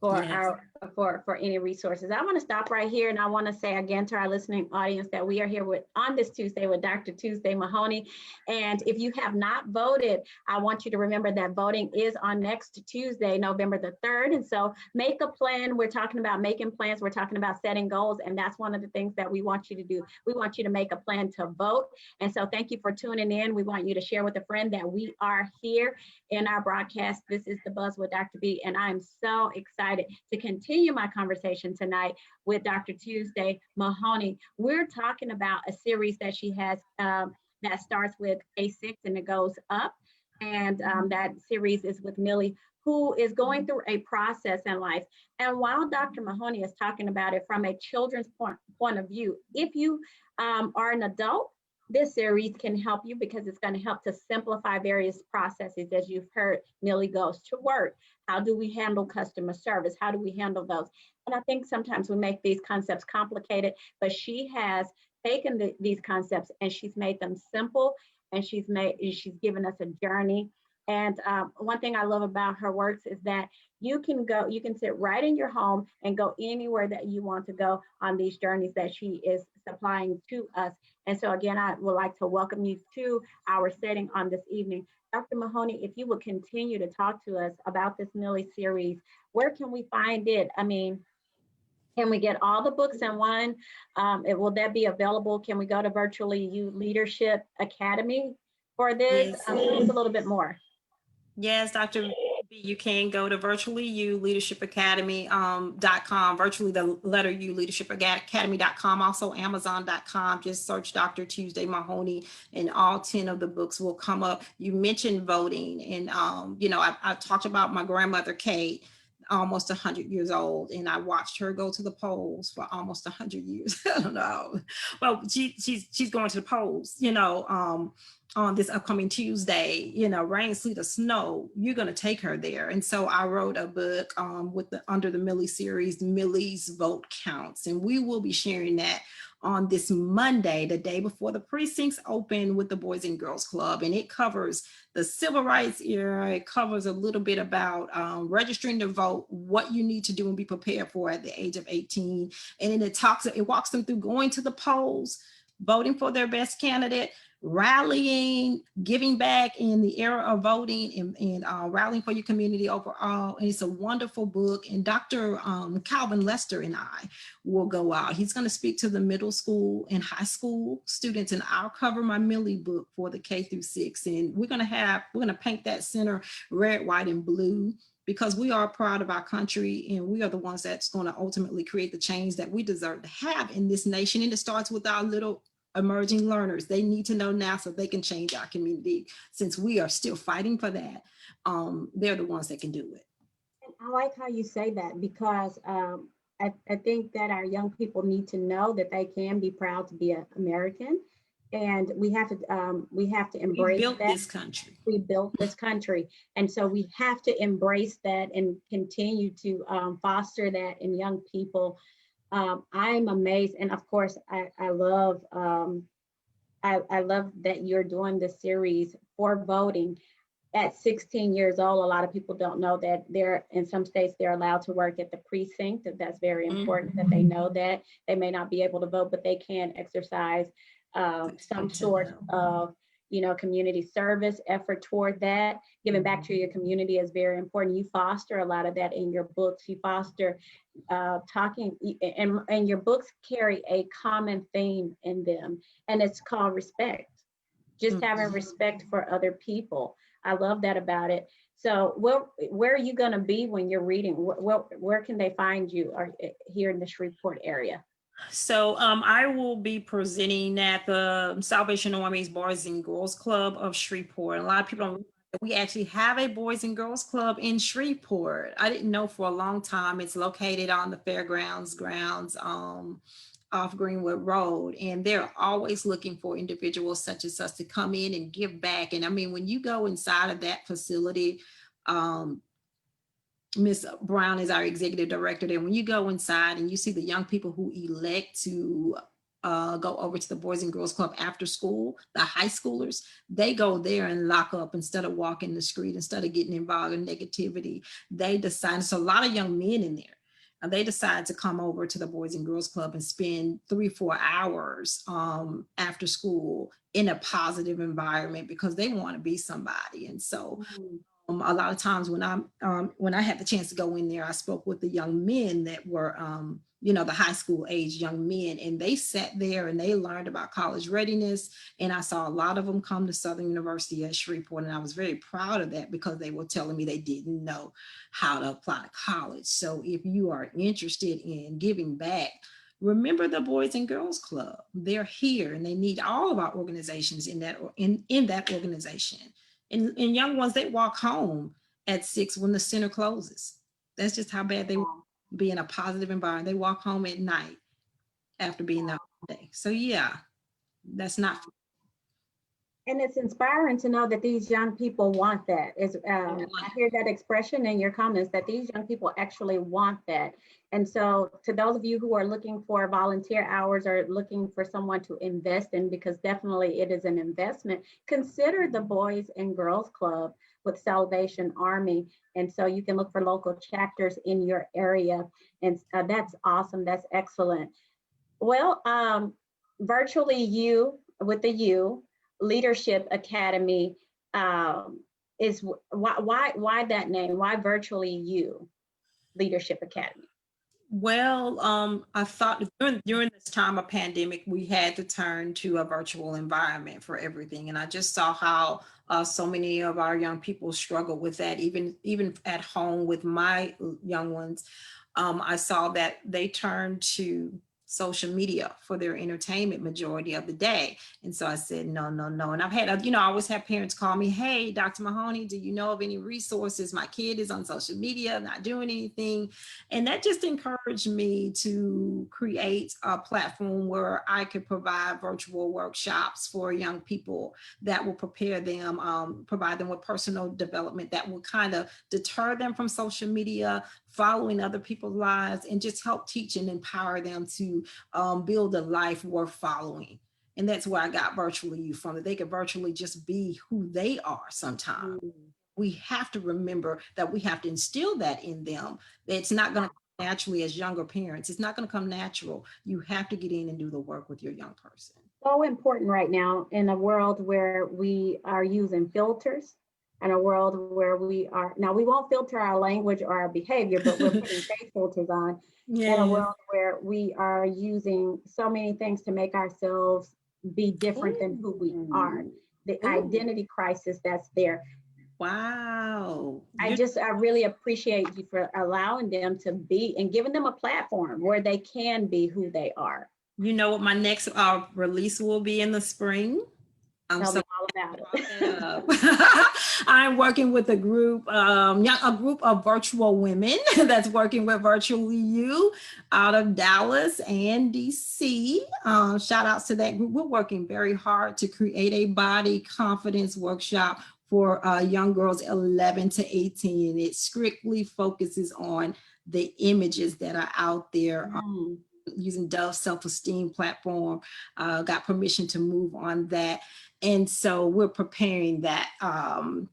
for any resources. I want to stop right here, and I want to say again to our listening audience that we are here on this Tuesday with Dr. Tuesday Mahoney. And if you have not voted, I want you to remember that voting is on next Tuesday, November the 3rd. And so make a plan. We're talking about making plans. We're talking about setting goals. And that's one of the things that we want you to do. We want you to make a plan to vote. And so thank you for tuning in. We want you to share with a friend that we are here in our broadcast. This is The Buzz with Dr. B, and I'm so excited to continue my conversation tonight with Dr. Tuesday Mahoney. We're talking about a series that she has that starts with A6 and it goes up. And that series is with Millie, who is going through a process in life. And while Dr. Mahoney is talking about it from a children's point of view, if you are an adult, this series can help you because it's going to help to simplify various processes. As you've heard, Millie goes to work. How do we handle customer service? How do we handle those? And I think sometimes we make these concepts complicated, but she has taken these concepts and she's made them simple, and she's given us a journey. And one thing I love about her works is that you can sit right in your home and go anywhere that you want to go on these journeys that she is supplying to us. And so again, I would like to welcome you to our setting on this evening. Dr. Mahoney, if you would continue to talk to us about this Millie series, where can we find it? I mean, can we get all the books in one? Will that be available? Can we go to Virtually You Leadership Academy for this? Yes. Tell us a little bit more. Yes, Dr. B, you can go to Virtually You Leadership Academy.com, virtually the letter U Leadership Academy.com, also Amazon.com. Just search Dr. Tuesday Mahoney and all 10 of the books will come up. You mentioned voting, and I talked about my grandmother, Kate. almost 100 years old, and I watched her go to the polls for almost 100 years. I don't know. Well, she's going to the polls, on this upcoming Tuesday, rain, sleet, or snow, you're going to take her there. And so I wrote a book with the under the Millie series, Millie's Vote Counts, and we will be sharing that on this Monday, the day before the precincts open with the Boys and Girls Club. And it covers the civil rights era. It covers a little bit about registering to vote, what you need to do and be prepared for at the age of 18. And then it walks them through going to the polls, voting for their best candidate, rallying, giving back in the era of voting, and rallying for your community overall. And it's a wonderful book. And Dr. Calvin Lester and I will go out. He's going to speak to the middle school and high school students, and I'll cover my Millie book for the K through 6. And we're going to paint that center red, white, and blue, because we are proud of our country, and we are the ones that's going to ultimately create the change that we deserve to have in this nation. And it starts with our little emerging learners. They need to know now so they can change our community. Since we are still fighting for that, they're the ones that can do it. I like how you say that, because I think that our young people need to know that they can be proud to be an American, and we have to embrace We built that. this country. We built this country, and so we have to embrace that and continue to foster that in young people. I'm amazed, and of course, I love that you're doing this series for voting. At 16 years old, a lot of people don't know that in some states they're allowed to work at the precinct. That's very important that they know that. They may not be able to vote, but they can exercise some sort of community service effort toward that. Giving back to your community is very important. You foster a lot of that in your books. You foster talking, and your books carry a common theme in them, and it's called respect. Just having respect for other people. I love that about it. So where are you going to be when you're reading? Where can they find you, or here in the Shreveport area? So I will be presenting at the Salvation Army's Boys and Girls Club of Shreveport. A lot of people don't realize that we actually have a Boys and Girls Club in Shreveport. I didn't know for a long time. It's located on the fairgrounds grounds off Greenwood Road, and they're always looking for individuals such as us to come in and give back. And I mean, when you go inside of that facility, Ms. Brown is our executive director there. When you go inside and you see the young people who elect to go over to the Boys and Girls Club after school, the high schoolers, they go there and lock up instead of walking the street, instead of getting involved in negativity. They decide, there's a lot of young men in there. And they decide to come over to the Boys and Girls Club and spend 3-4 hours after school in a positive environment because they want to be somebody. And so a lot of times when I had the chance to go in there, I spoke with the young men that were, the high school age young men, and they sat there and they learned about college readiness. And I saw a lot of them come to Southern University at Shreveport, and I was very proud of that because they were telling me they didn't know how to apply to college. So if you are interested in giving back, remember the Boys and Girls Club. They're here, and they need all of our organizations in that organization. And young ones, they walk home at 6 when the center closes. That's just how bad they want to be in a positive environment. They walk home at night after being there all day. So yeah, that's not. And it's inspiring to know that these young people want that. I hear that expression in your comments that these young people actually want that. And so to those of you who are looking for volunteer hours or looking for someone to invest in, because definitely it is an investment, consider the Boys and Girls Club with Salvation Army. And so you can look for local chapters in your area. And that's awesome. That's excellent. Well, virtually you with the U, Leadership Academy is why that name? Why Virtually You Leadership Academy? Well, I thought during this time of pandemic, we had to turn to a virtual environment for everything. And I just saw how so many of our young people struggle with that, even at home with my young ones. I saw that they turned to social media for their entertainment majority of the day. And so I said, no, no, no. And I've had, you know, I always have parents call me, hey, Dr. Mahoney, do you know of any resources? My kid is on social media, not doing anything. And that just encouraged me to create a platform where I could provide virtual workshops for young people that will prepare them, provide them with personal development that will kind of deter them from social media, following other people's lives, and just help teach and empower them to build a life worth following. And that's where I got Virtually You from, that they could virtually just be who they are sometimes. We have to remember that we have to instill that in them. It's not going to come naturally as younger parents. It's not going to come natural. You have to get in and do the work with your young person. So important right now in a world where we are using filters, in a world where we are, now we won't filter our language or our behavior, but we're putting face filters on. In a world where we are using so many things to make ourselves be different than who we are. The identity crisis that's there. Wow. I really appreciate you for allowing them to be and giving them a platform where they can be who they are. You know what my next release will be in the spring? Tell me all about it. I'm working with a group of virtual women that's working with Virtually You out of Dallas and DC. Shout outs to that group. We're working very hard to create a body confidence workshop for young girls 11 to 18. It strictly focuses on the images that are out there. Using Dove's self-esteem platform, got permission to move on that. And so we're preparing that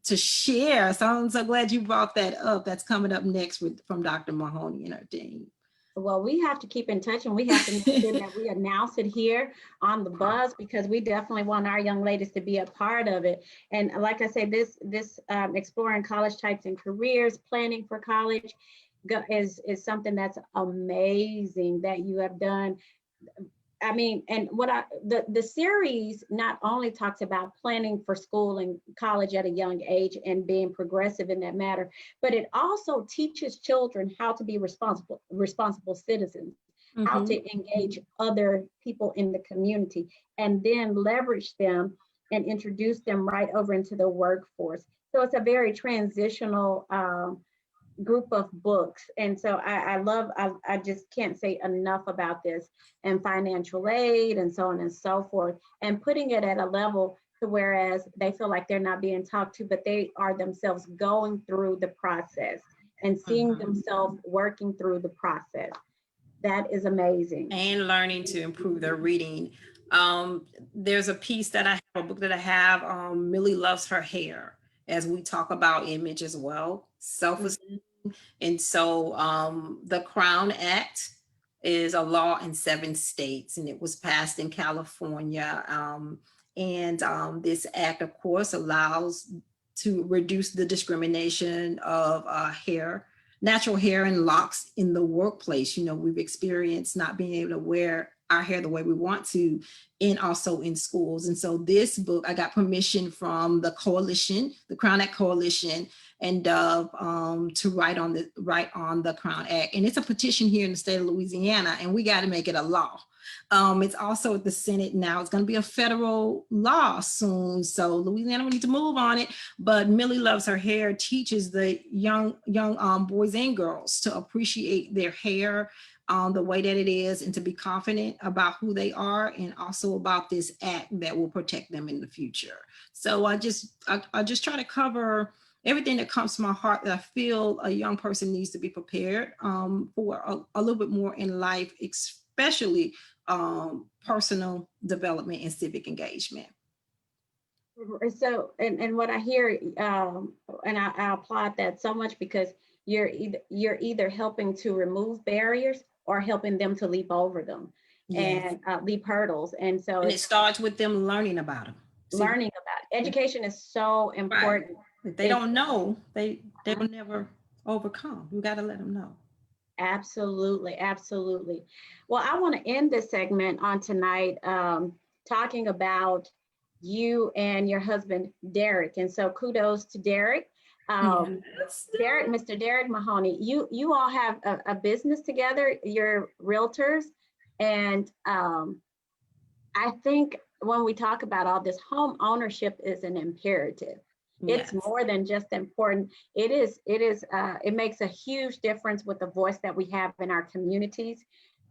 to share. So I'm so glad you brought that up. That's coming up next from Dr. Mahoney and her team. Well, we have to keep in touch, and we have to make sure that we announce it here on the Buzz, because we definitely want our young ladies to be a part of it. And like I said, this exploring college types and careers, planning for college, is something that's amazing that you have done. I mean, and the series not only talks about planning for school and college at a young age and being progressive in that matter, but it also teaches children how to be responsible citizens, how to engage other people in the community, and then leverage them and introduce them right over into the workforce. So it's a very transitional group of books. And so I just can't say enough about this, and financial aid and so on and so forth, and putting it at a level to whereas they feel like they're not being talked to, but they are themselves going through the process and seeing themselves working through the process. That is amazing. And learning to improve their reading. There's a piece that I have, a book that I have, Millie Loves Her Hair, as we talk about image as well, self-esteem. And so the Crown Act is a law in 7 states, and it was passed in California. And this act, of course, allows to reduce the discrimination of natural hair and locks in the workplace. You know, we've experienced not being able to wear our hair the way we want to, and also in schools. And so this book, I got permission from the coalition, the Crown Act Coalition, and to write on the Crown Act. And it's a petition here in the state of Louisiana, and we got to make it a law. It's also at the Senate now. It's going to be a federal law soon. So Louisiana will need to move on it. But Millie Loves Her Hair teaches the young boys and girls to appreciate their hair the way that it is, and to be confident about who they are, and also about this act that will protect them in the future. So I just try to cover everything that comes to my heart that I feel a young person needs to be prepared for a little bit more in life, especially personal development and civic engagement. So, and what I hear, and I applaud that so much, because you're either helping to remove barriers or helping them to leap over them. Yes. And leap hurdles. And so it starts with them learning about them. Learning about it. Education is so important. Right. If they don't know, they will never overcome. You got to let them know. Absolutely, absolutely. Well, I want to end this segment on tonight talking about you and your husband, Derek. And so kudos to Derek. Derek, Mr. Derek Mahoney, you all have a business together, you're realtors, And I think when we talk about all this, home ownership is an imperative. It's Yes. more than just important. It makes a huge difference with the voice that we have in our communities.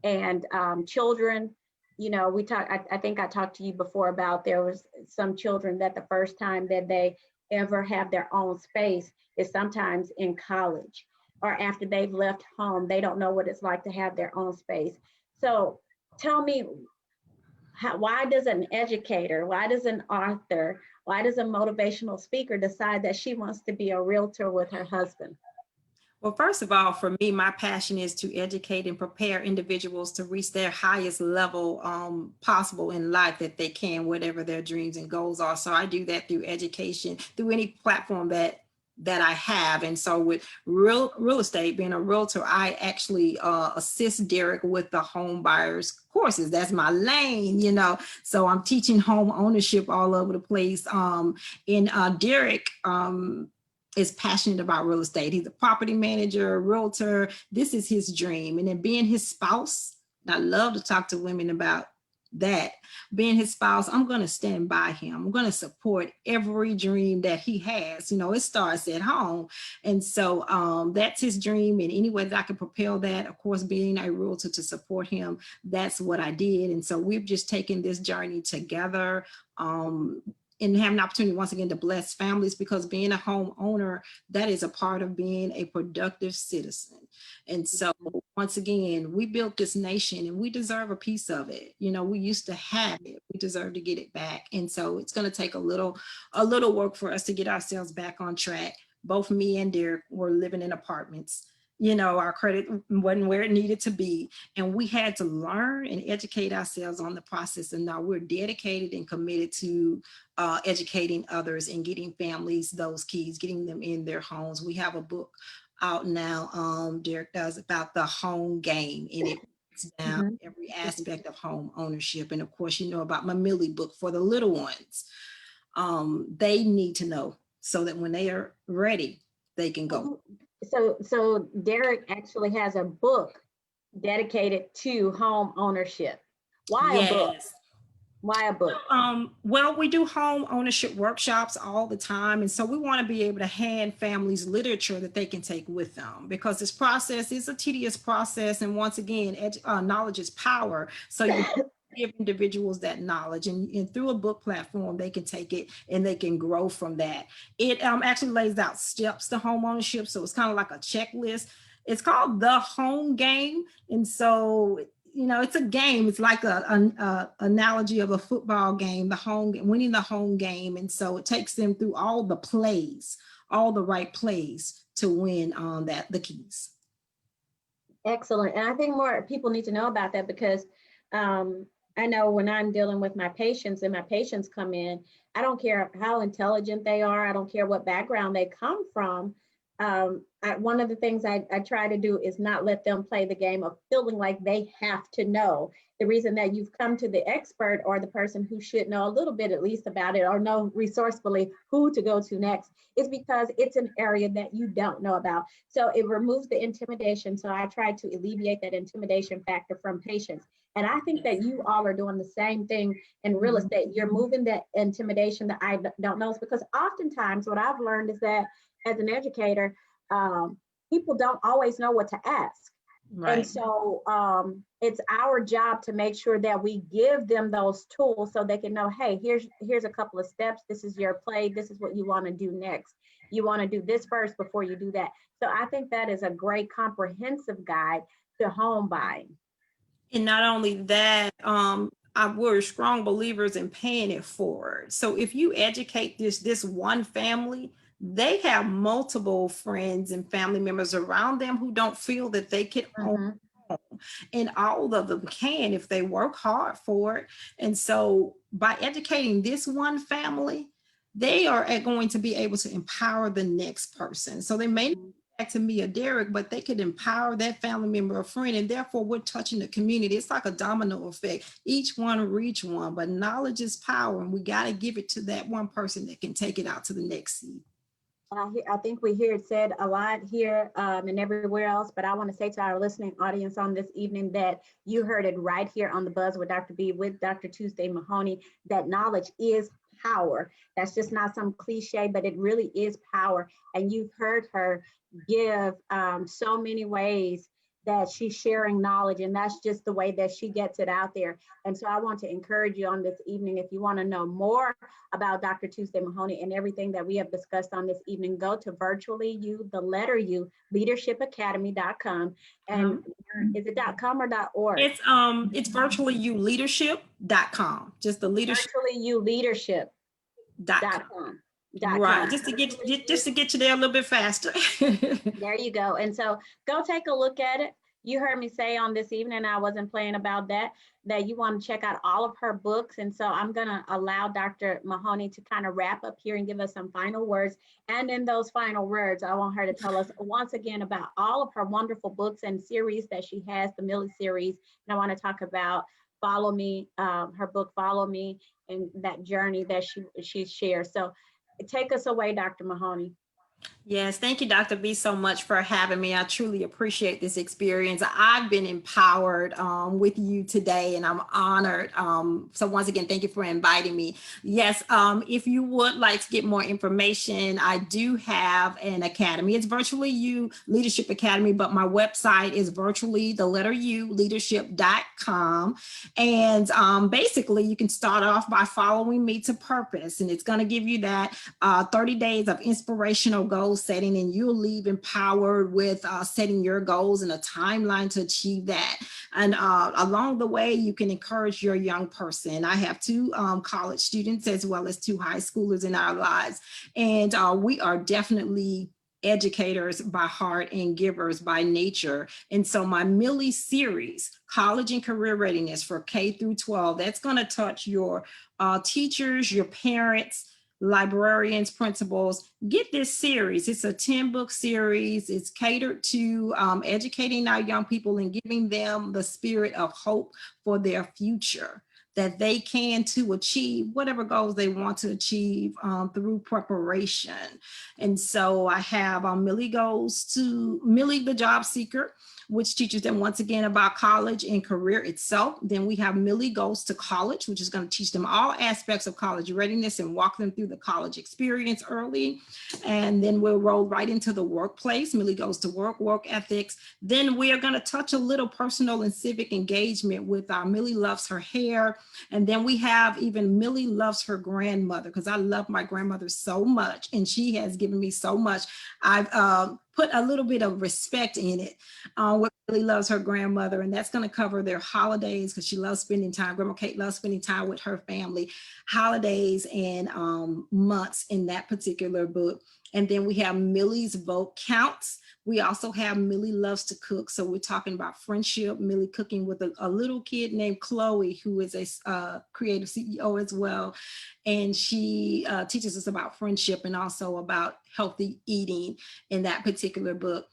And children, you know, I think I talked to you before about there was some children that the first time that they ever have their own space is sometimes in college or after they've left home. They don't know what it's like to have their own space. So tell me, why does an educator, why does an author, why does a motivational speaker decide that she wants to be a realtor with her husband? Well, first of all, for me, my passion is to educate and prepare individuals to reach their highest level possible in life that they can, whatever their dreams and goals are. So I do that through education, through any platform that I have. And so with real estate, being a realtor, I actually assist Derek with the home buyers courses. That's my lane, you know. So I'm teaching home ownership all over the place. Derek is passionate about real estate. He's a property manager, a realtor. This is his dream. And then being his spouse, and I love to talk to women about that. Being his spouse, I'm going to stand by him. I'm going to support every dream that he has. You know, it starts at home. And so that's his dream. And any way that I can propel that, of course, being a realtor to support him, that's what I did. And so we've just taken this journey together. And have an opportunity once again to bless families, because being a homeowner, that is a part of being a productive citizen. And so once again, we built this nation and we deserve a piece of it. You know, we used to have it, we deserve to get it back. And so it's going to take a little work for us to get ourselves back on track. Both me and Derek were living in apartments. You know, our credit wasn't where it needed to be. And we had to learn and educate ourselves on the process. And now we're dedicated and committed to educating others and getting families those keys, getting them in their homes. We have a book out now, Derek does, about the home game, and it breaks down every aspect of home ownership. And of course, you know about my Millie book for the little ones. They need to know so that when they are ready, they can go. So Derek actually has a book dedicated to home ownership. Why a book? Yes. Why a book? Well, we do home ownership workshops all the time. And so we want to be able to hand families literature that they can take with them, because this process is a tedious process. And once again, knowledge is power. So you give individuals that knowledge, and through a book platform, they can take it and they can grow from that. It actually lays out steps to home ownership. So it's kind of like a checklist. It's called The Home Game. And so you know, it's a game. It's like a analogy of a football game, winning the home game. And so it takes them through all the plays, all the right plays to win the keys. Excellent. And I think more people need to know about that, because I know when I'm dealing with my patients and my patients come in, I don't care how intelligent they are. I don't care what background they come from. One of the things I try to do is not let them play the game of feeling like they have to know. The reason that you've come to the expert or the person who should know a little bit at least about it, or know resourcefully who to go to next, is because it's an area that you don't know about. So it removes the intimidation. So I try to alleviate that intimidation factor from patients. And I think that you all are doing the same thing in real estate. You're moving that intimidation that I don't know, because oftentimes what I've learned is that as an educator, people don't always know what to ask. Right. And so it's our job to make sure that we give them those tools so they can know, hey, here's a couple of steps. This is your play. This is what you want to do next. You want to do this first before you do that. So I think that is a great comprehensive guide to home buying. And not only that, we're strong believers in paying it forward. So if you educate this one family, they have multiple friends and family members around them who don't feel that they can own a home. And all of them can if they work hard for it. And so by educating this one family, they are going to be able to empower the next person. So they may not back to me or Derek, but they could empower that family member or friend, and therefore we're touching the community. It's like a domino effect. Each one reach one, but knowledge is power, and we got to give it to that one person that can take it out to the next seed. I think we hear it said a lot here and everywhere else, but I want to say to our listening audience on this evening that you heard it right here on the Buzz with Dr. B, with Dr. Tuesday Mahoney, that knowledge is power. That's just not some cliche, but it really is power. And you've heard her give so many ways that she's sharing knowledge, and that's just the way that she gets it out there. And so I want to encourage you on this evening, if you want to know more about Dr. Tuesday Mahoney and everything that we have discussed on this evening, go to virtually you, the letter U, leadershipacademy.com. And is it .com or .org? It's virtuallyyouleadership.com. Just the leadership. Virtuallyyouleadership.com. Right. Just to get you there a little bit faster. There you go. And so go take a look at it. You heard me say on this evening, I wasn't playing about that you want to check out all of her books. And so I'm going to allow Dr. Mahoney to kind of wrap up here and give us some final words. And in those final words, I want her to tell us once again about all of her wonderful books and series that she has, the Millie series. And I want to talk about Follow Me, her book, Follow Me, and that journey that she shares. So take us away, Dr. Mahoney. Yes, thank you, Dr. B, so much for having me. I truly appreciate this experience. I've been empowered with you today, and I'm honored. So once again, thank you for inviting me. Yes, if you would like to get more information, I do have an academy. It's Virtually You Leadership Academy, but my website is virtually the letter U leadership.com. And basically, you can start off by following me to purpose, and it's going to give you that 30 days of inspirational goal setting, and you'll leave empowered with setting your goals and a timeline to achieve that. And along the way, you can encourage your young person. I have 2 college students as well as 2 high schoolers in our lives, and we are definitely educators by heart and givers by nature. And so my Millie series, College and Career Readiness for K through 12, that's going to touch your teachers, your parents, librarians, principals. Get this series. It's a 10-book series. It's catered to educating our young people and giving them the spirit of hope for their future, that they can to achieve whatever goals they want to achieve through preparation. And so I have Millie Goes to Millie the Job Seeker, which teaches them once again about college and career itself. Then we have Millie Goes to College, which is going to teach them all aspects of college readiness and walk them through the college experience early. And then we'll roll right into the workplace. Millie Goes to Work, work ethics. Then we are going to touch a little personal and civic engagement with Millie Loves Her Hair. And then we have even Millie Loves Her Grandmother, because I love my grandmother so much, and she has given me so much. I've put a little bit of respect in it. What Millie Loves Her Grandmother, and that's going to cover their holidays, because she loves spending time. Grandma Kate loves spending time with her family, holidays and months in that particular book. And then we have Millie's Vote Counts. We also have Millie Loves to Cook. So we're talking about friendship, Millie cooking with a little kid named Chloe, who is a creative CEO as well. And she teaches us about friendship and also about healthy eating in that particular book.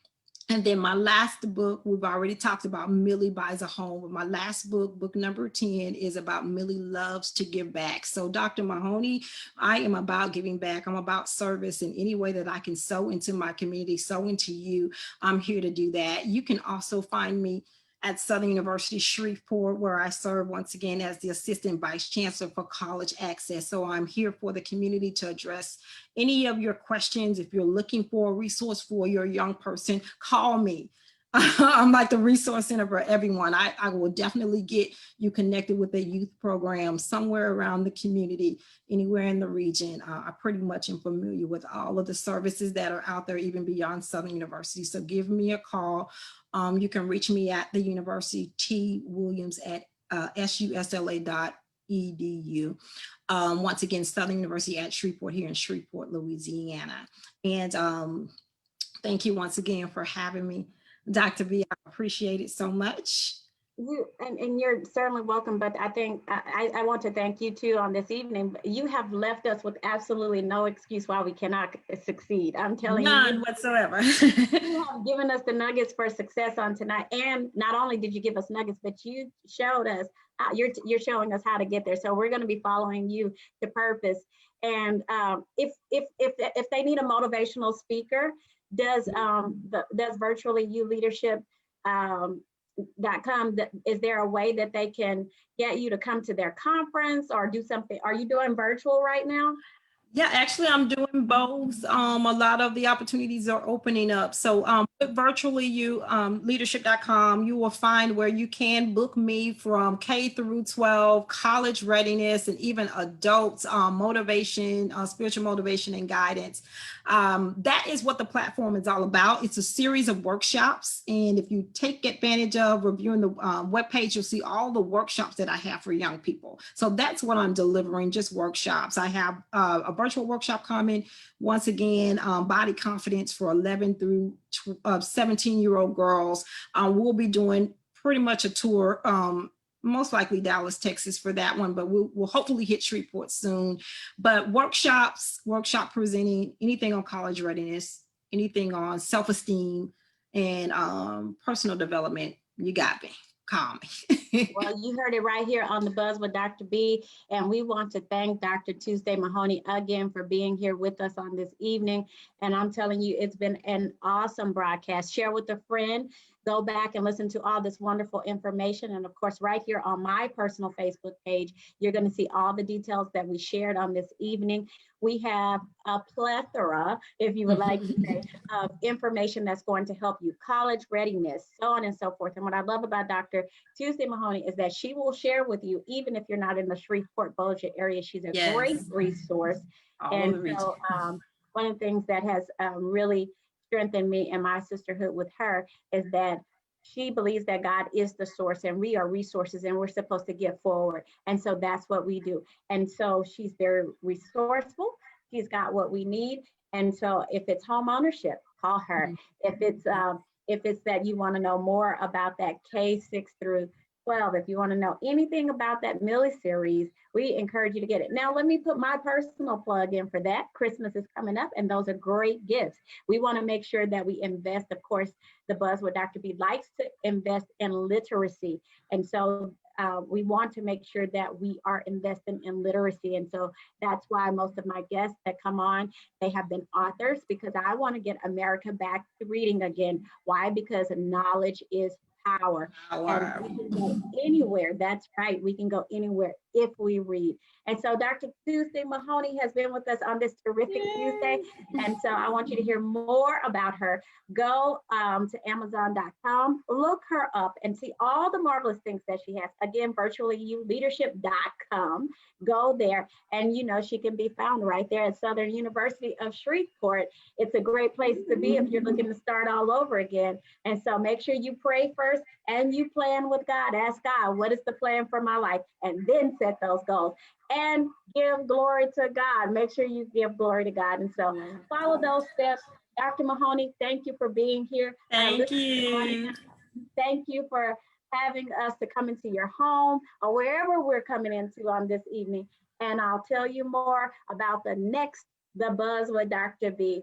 And then my last book, we've already talked about Millie Buys a Home, but my last book, book number 10, is about Millie Loves to Give Back. So Dr. Mahoney, I am about giving back. I'm about service in any way that I can sow into my community, sow into you. I'm here to do that. You can also find me at Southern University Shreveport, where I serve once again as the Assistant Vice Chancellor for College Access. So I'm here for the community to address any of your questions. If you're looking for a resource for your young person, call me. I'm like the resource center for everyone. I will definitely get you connected with a youth program somewhere around the community, anywhere in the region. I pretty much am familiar with all of the services that are out there, even beyond Southern University. So give me a call. You can reach me at the University T. Williams at susla.edu. Once again, Southern University at Shreveport here in Shreveport, Louisiana. And thank you once again for having me, Dr. B. I appreciate it so much. And you're certainly welcome, but I think I want to thank you too on this evening. You have left us with absolutely no excuse why we cannot succeed. I'm telling you. None whatsoever. You have given us the nuggets for success on tonight. And not only did you give us nuggets, but you showed us, you're showing us how to get there. So we're going to be following you to purpose. And if they need a motivational speaker, does virtually you leadership .com, is there a way that they can get you to come to their conference or do something? Are you doing virtual right now? Yeah, actually, I'm doing both. A lot of the opportunities are opening up. So with virtually you leadership.com, you will find where you can book me from K through 12, college readiness, and even adults motivation, spiritual motivation and guidance. That is what the platform is all about. It's a series of workshops. And if you take advantage of reviewing the webpage, you'll see all the workshops that I have for young people. So that's what I'm delivering, just workshops. I have a virtual workshop coming once again, body confidence for 11 through 17-year-old girls. We'll be doing pretty much a tour, most likely Dallas, Texas for that one, but we'll hopefully hit Shreveport soon. But workshop presenting, anything on college readiness, anything on self-esteem and personal development, you got me. Call me. Well, you heard it right here on The Buzz with Dr. B. And we want to thank Dr. Tuesday Mahoney again for being here with us on this evening. And I'm telling you, it's been an awesome broadcast. Share with a friend. Go back and listen to all this wonderful information. And of course, right here on my personal Facebook page, you're going to see all the details that we shared on this evening. We have a plethora, if you would like to say, of information that's going to help you, college readiness, so on and so forth. And what I love about Dr. Tuesday Mahoney is that she will share with you, even if you're not in the Shreveport-Bossier area, she's a great resource. And so one of the things that has really strengthened me and my sisterhood with her is that she believes that God is the source and we are resources and we're supposed to give forward. And so that's what we do. And so she's very resourceful. She's got what we need. And so if it's home ownership, call her. If it's that you want to know more about that K6 through 12, if you want to know anything about that Millie series, we encourage you to get it. Now, let me put my personal plug in for that. Christmas is coming up, and those are great gifts. We want to make sure that we invest. Of course, the Buzz with Dr. B likes to invest in literacy. And so we want to make sure that we are investing in literacy. And so that's why most of my guests that come on, they have been authors, because I want to get America back to reading again. Why? Because knowledge is power. And we can go anywhere. That's right. We can go anywhere if we read. And so Dr. Tuesday Mahoney has been with us on this terrific Tuesday. And so I want you to hear more about her. Go to Amazon.com, look her up and see all the marvelous things that she has. Again, virtuallyouleadership.com. Go there. And, you know, she can be found right there at Southern University of Shreveport. It's a great place to be if you're looking to start all over again. And so make sure you pray first and you plan with God. Ask God, what is the plan for my life? And then set those goals and give glory to God. Make sure you give glory to God. And so follow those steps. Dr. Mahoney, thank you for being here. Thank you. Thank you for having us to come into your home or wherever we're coming into on this evening. And I'll tell you more about The Buzz with Dr. B.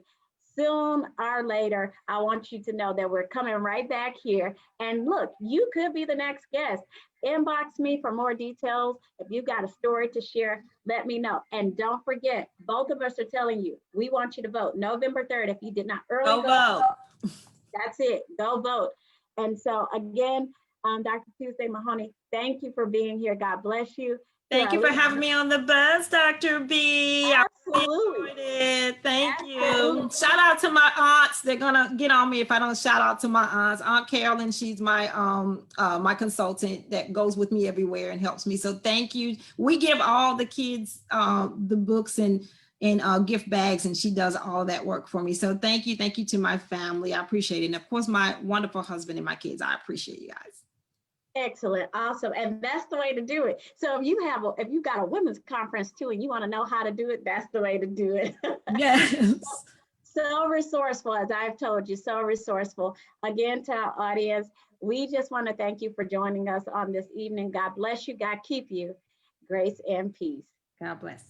Soon or later, I want you to know that we're coming right back here. And look, you could be the next guest. Inbox me for more details. If you've got a story to share, let me know. And don't forget, both of us are telling you, we want you to vote November 3rd. If you did not early vote, that's it. Go vote. And so again, Dr. Tuesday Mahoney, thank you for being here. God bless you. Thank you for having me on The Buzz, Dr. B. Absolutely. Thank you. Shout out to my aunts. They're gonna get on me if I don't shout out to my aunts. Aunt Carolyn, she's my my consultant that goes with me everywhere and helps me. So thank you. We give all the kids the books and gift bags, and she does all that work for me. So thank you to my family. I appreciate it. And of course, my wonderful husband and my kids. I appreciate you guys. Excellent. Awesome. And that's the way to do it. So if you got a women's conference too, and you want to know how to do it, that's the way to do it. Yes. So resourceful, as I've told you, so resourceful. Again, to our audience, we just want to thank you for joining us on this evening. God bless you. God keep you. Grace and peace. God bless.